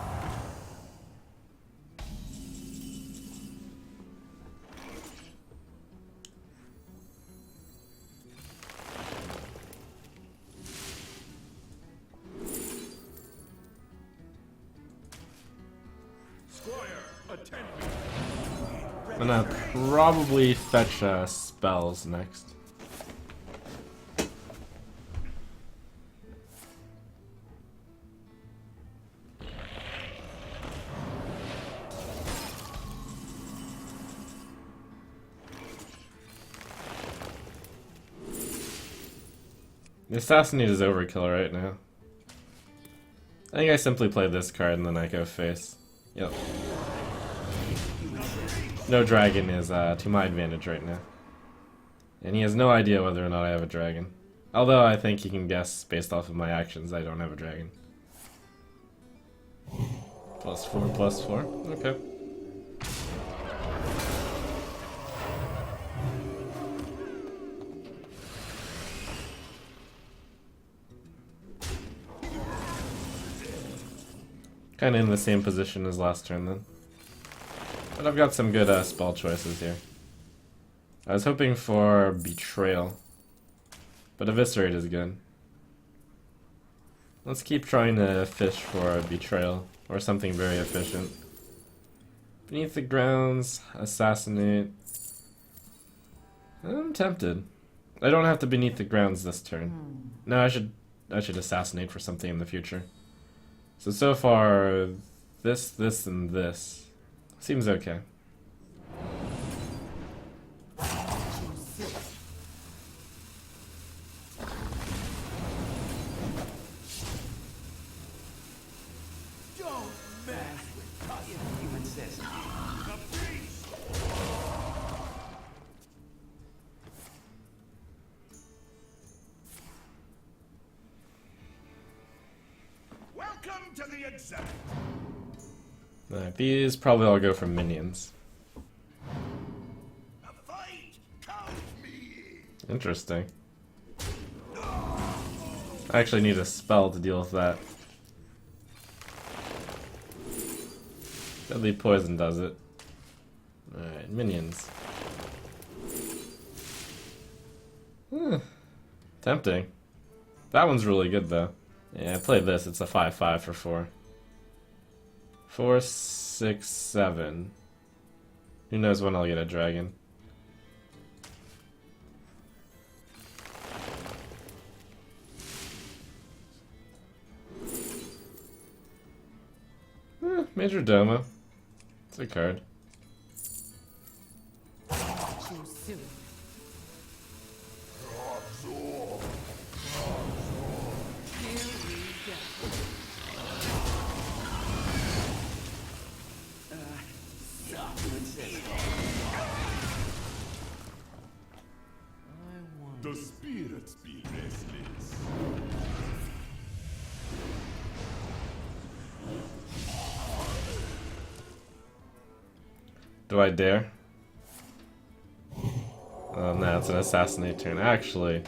I'm gonna probably fetch spells next. The Assassinate is overkill right now. I think I simply play this card and then I go face. Yep. No dragon is to my advantage right now. And he has no idea whether or not I have a dragon. Although I think he can guess based off of my actions I don't have a dragon. +4, +4. Okay. Kinda in the same position as last turn then. But I've got some good spell choices here. I was hoping for Betrayal, but Eviscerate is good. Let's keep trying to fish for Betrayal, or something very efficient. Beneath the Grounds, Assassinate. I'm tempted. I don't have to Beneath the Grounds this turn. No, I should Assassinate for something in the future. So far, this, and this. Seems okay. Don't mess with us, human system. The beast. Welcome to the exam. Alright, these probably all go for minions. A fight cows me. Interesting. I actually need a spell to deal with that. Deadly Poison does it. Alright, minions. Tempting. That one's really good though. Yeah, I played this. It's a 5/5 for 4. 4, 6, 7. Who knows when I'll get a dragon? Major Domo. It's a card. Too soon. Here we go. The spirits be restless. Do I dare? Oh no, it's an assassinate turn. Actually,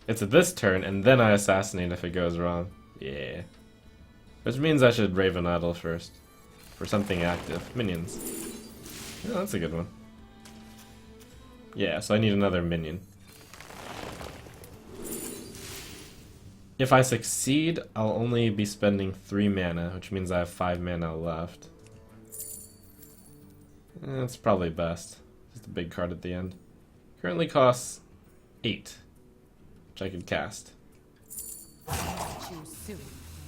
it's at this turn, and then I assassinate if it goes wrong. Yeah. Which means I should Raven Idol first. For something active. Minions. Yeah, that's a good one. Yeah, so I need another minion. If I succeed, I'll only be spending 3 mana, which means I have 5 mana left. That's probably best. Just a big card at the end. Currently costs 8, which I could cast. Too soon.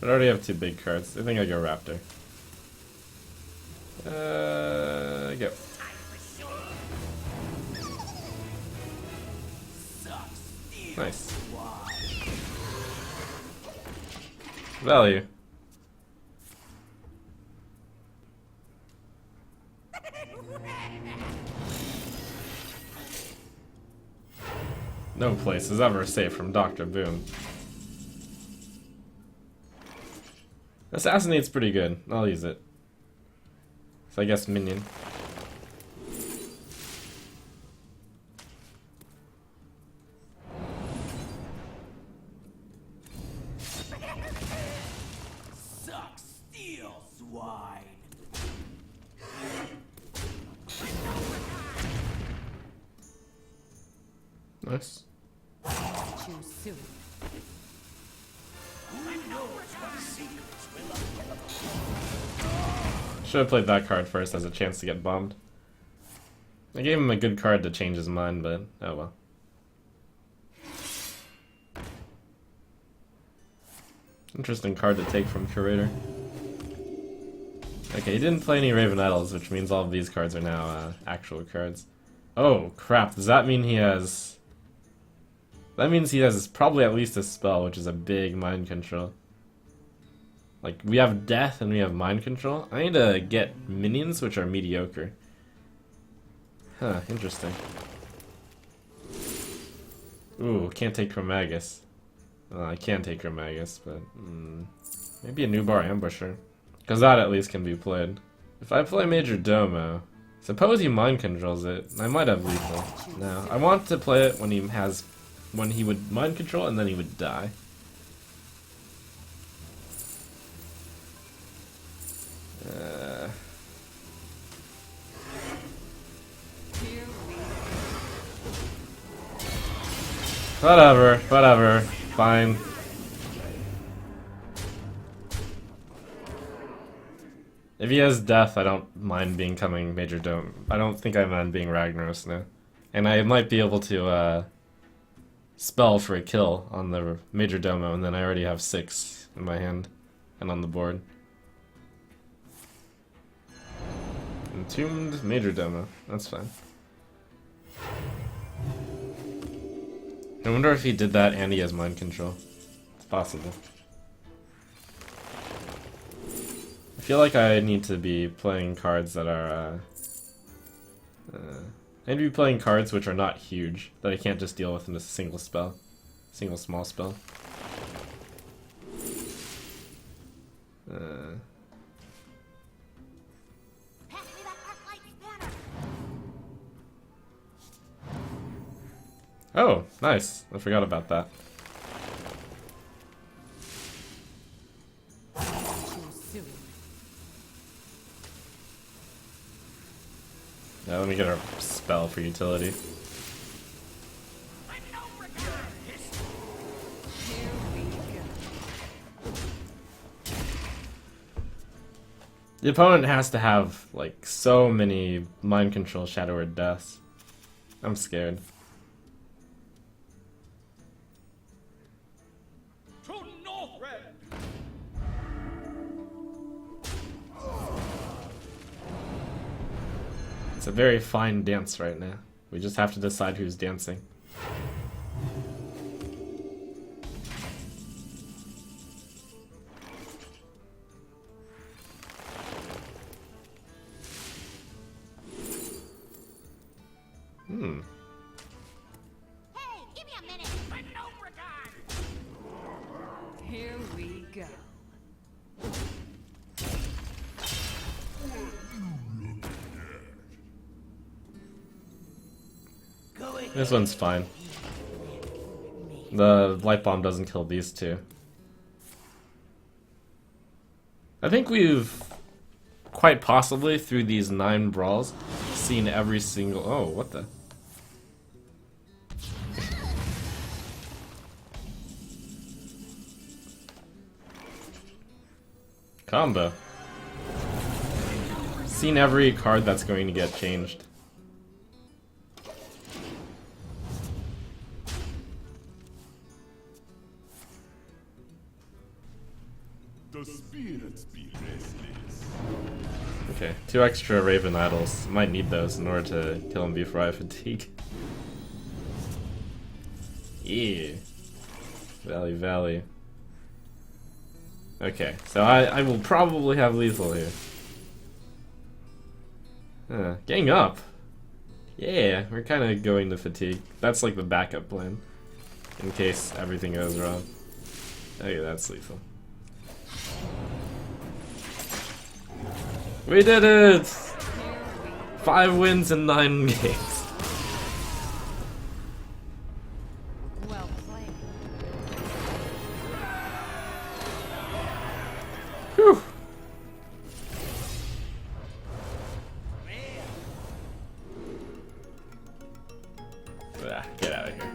But I already have 2 big cards. I think I go Raptor. Go. Nice. Value. No place is ever safe from Dr. Boom. Assassinate's pretty good. I'll use it. So I guess minion. Suck steel, swine. Nice. Too soon. Should have played that card first as a chance to get bombed. I gave him a good card to change his mind, but oh well. Interesting card to take from Curator. Okay, he didn't play any Raven Idols, which means all of these cards are now actual cards. Oh crap, does that mean he has... That means he has probably at least a spell, which is a big mind control. Like, we have death and we have mind control. I need to get minions, which are mediocre. Huh, interesting. Ooh, can't take Chromagus. I can take Chromagus, but... maybe a Nubar Ambusher. Because that at least can be played. If I play Major Domo, suppose he mind controls it, I might have lethal. No, I want to play it when he would mind control and then he would die. Whatever, fine. If he has death, I don't mind becoming Major Dome. I don't think I mind being Ragnaros now. And I might be able to spell for a kill on the Major Domo, and then I already have 6 in my hand and on the board. Entombed Major Domo. That's fine. I wonder if he did that and he has mind control. It's possible. I feel like I need to be playing cards that are, I need to be playing cards which are not huge, that I can't just deal with in a single spell. Single small spell. Oh, nice. I forgot about that. Yeah, let me get a spell for utility. The opponent has to have, like, so many mind control Shadow Word deaths. I'm scared. To Northrend! It's a very fine dance right now. We just have to decide who's dancing. Hey, give me a minute. Here we go. This one's fine. The light bomb doesn't kill these two. I think we've quite possibly through these 9 brawls seen every single. Oh, what the? Combo. Seen every card that's going to get changed. The spirits be restless. Okay, 2 extra Raven Idols. Might need those in order to kill him before I fatigue. Yeah. Valley. Okay, so I will probably have lethal here. Gang up! Yeah, we're kind of going to fatigue. That's like the backup plan. In case everything goes wrong. Okay, that's lethal. We did it! 5 wins in 9 games. Well played. Whew. Get out of here.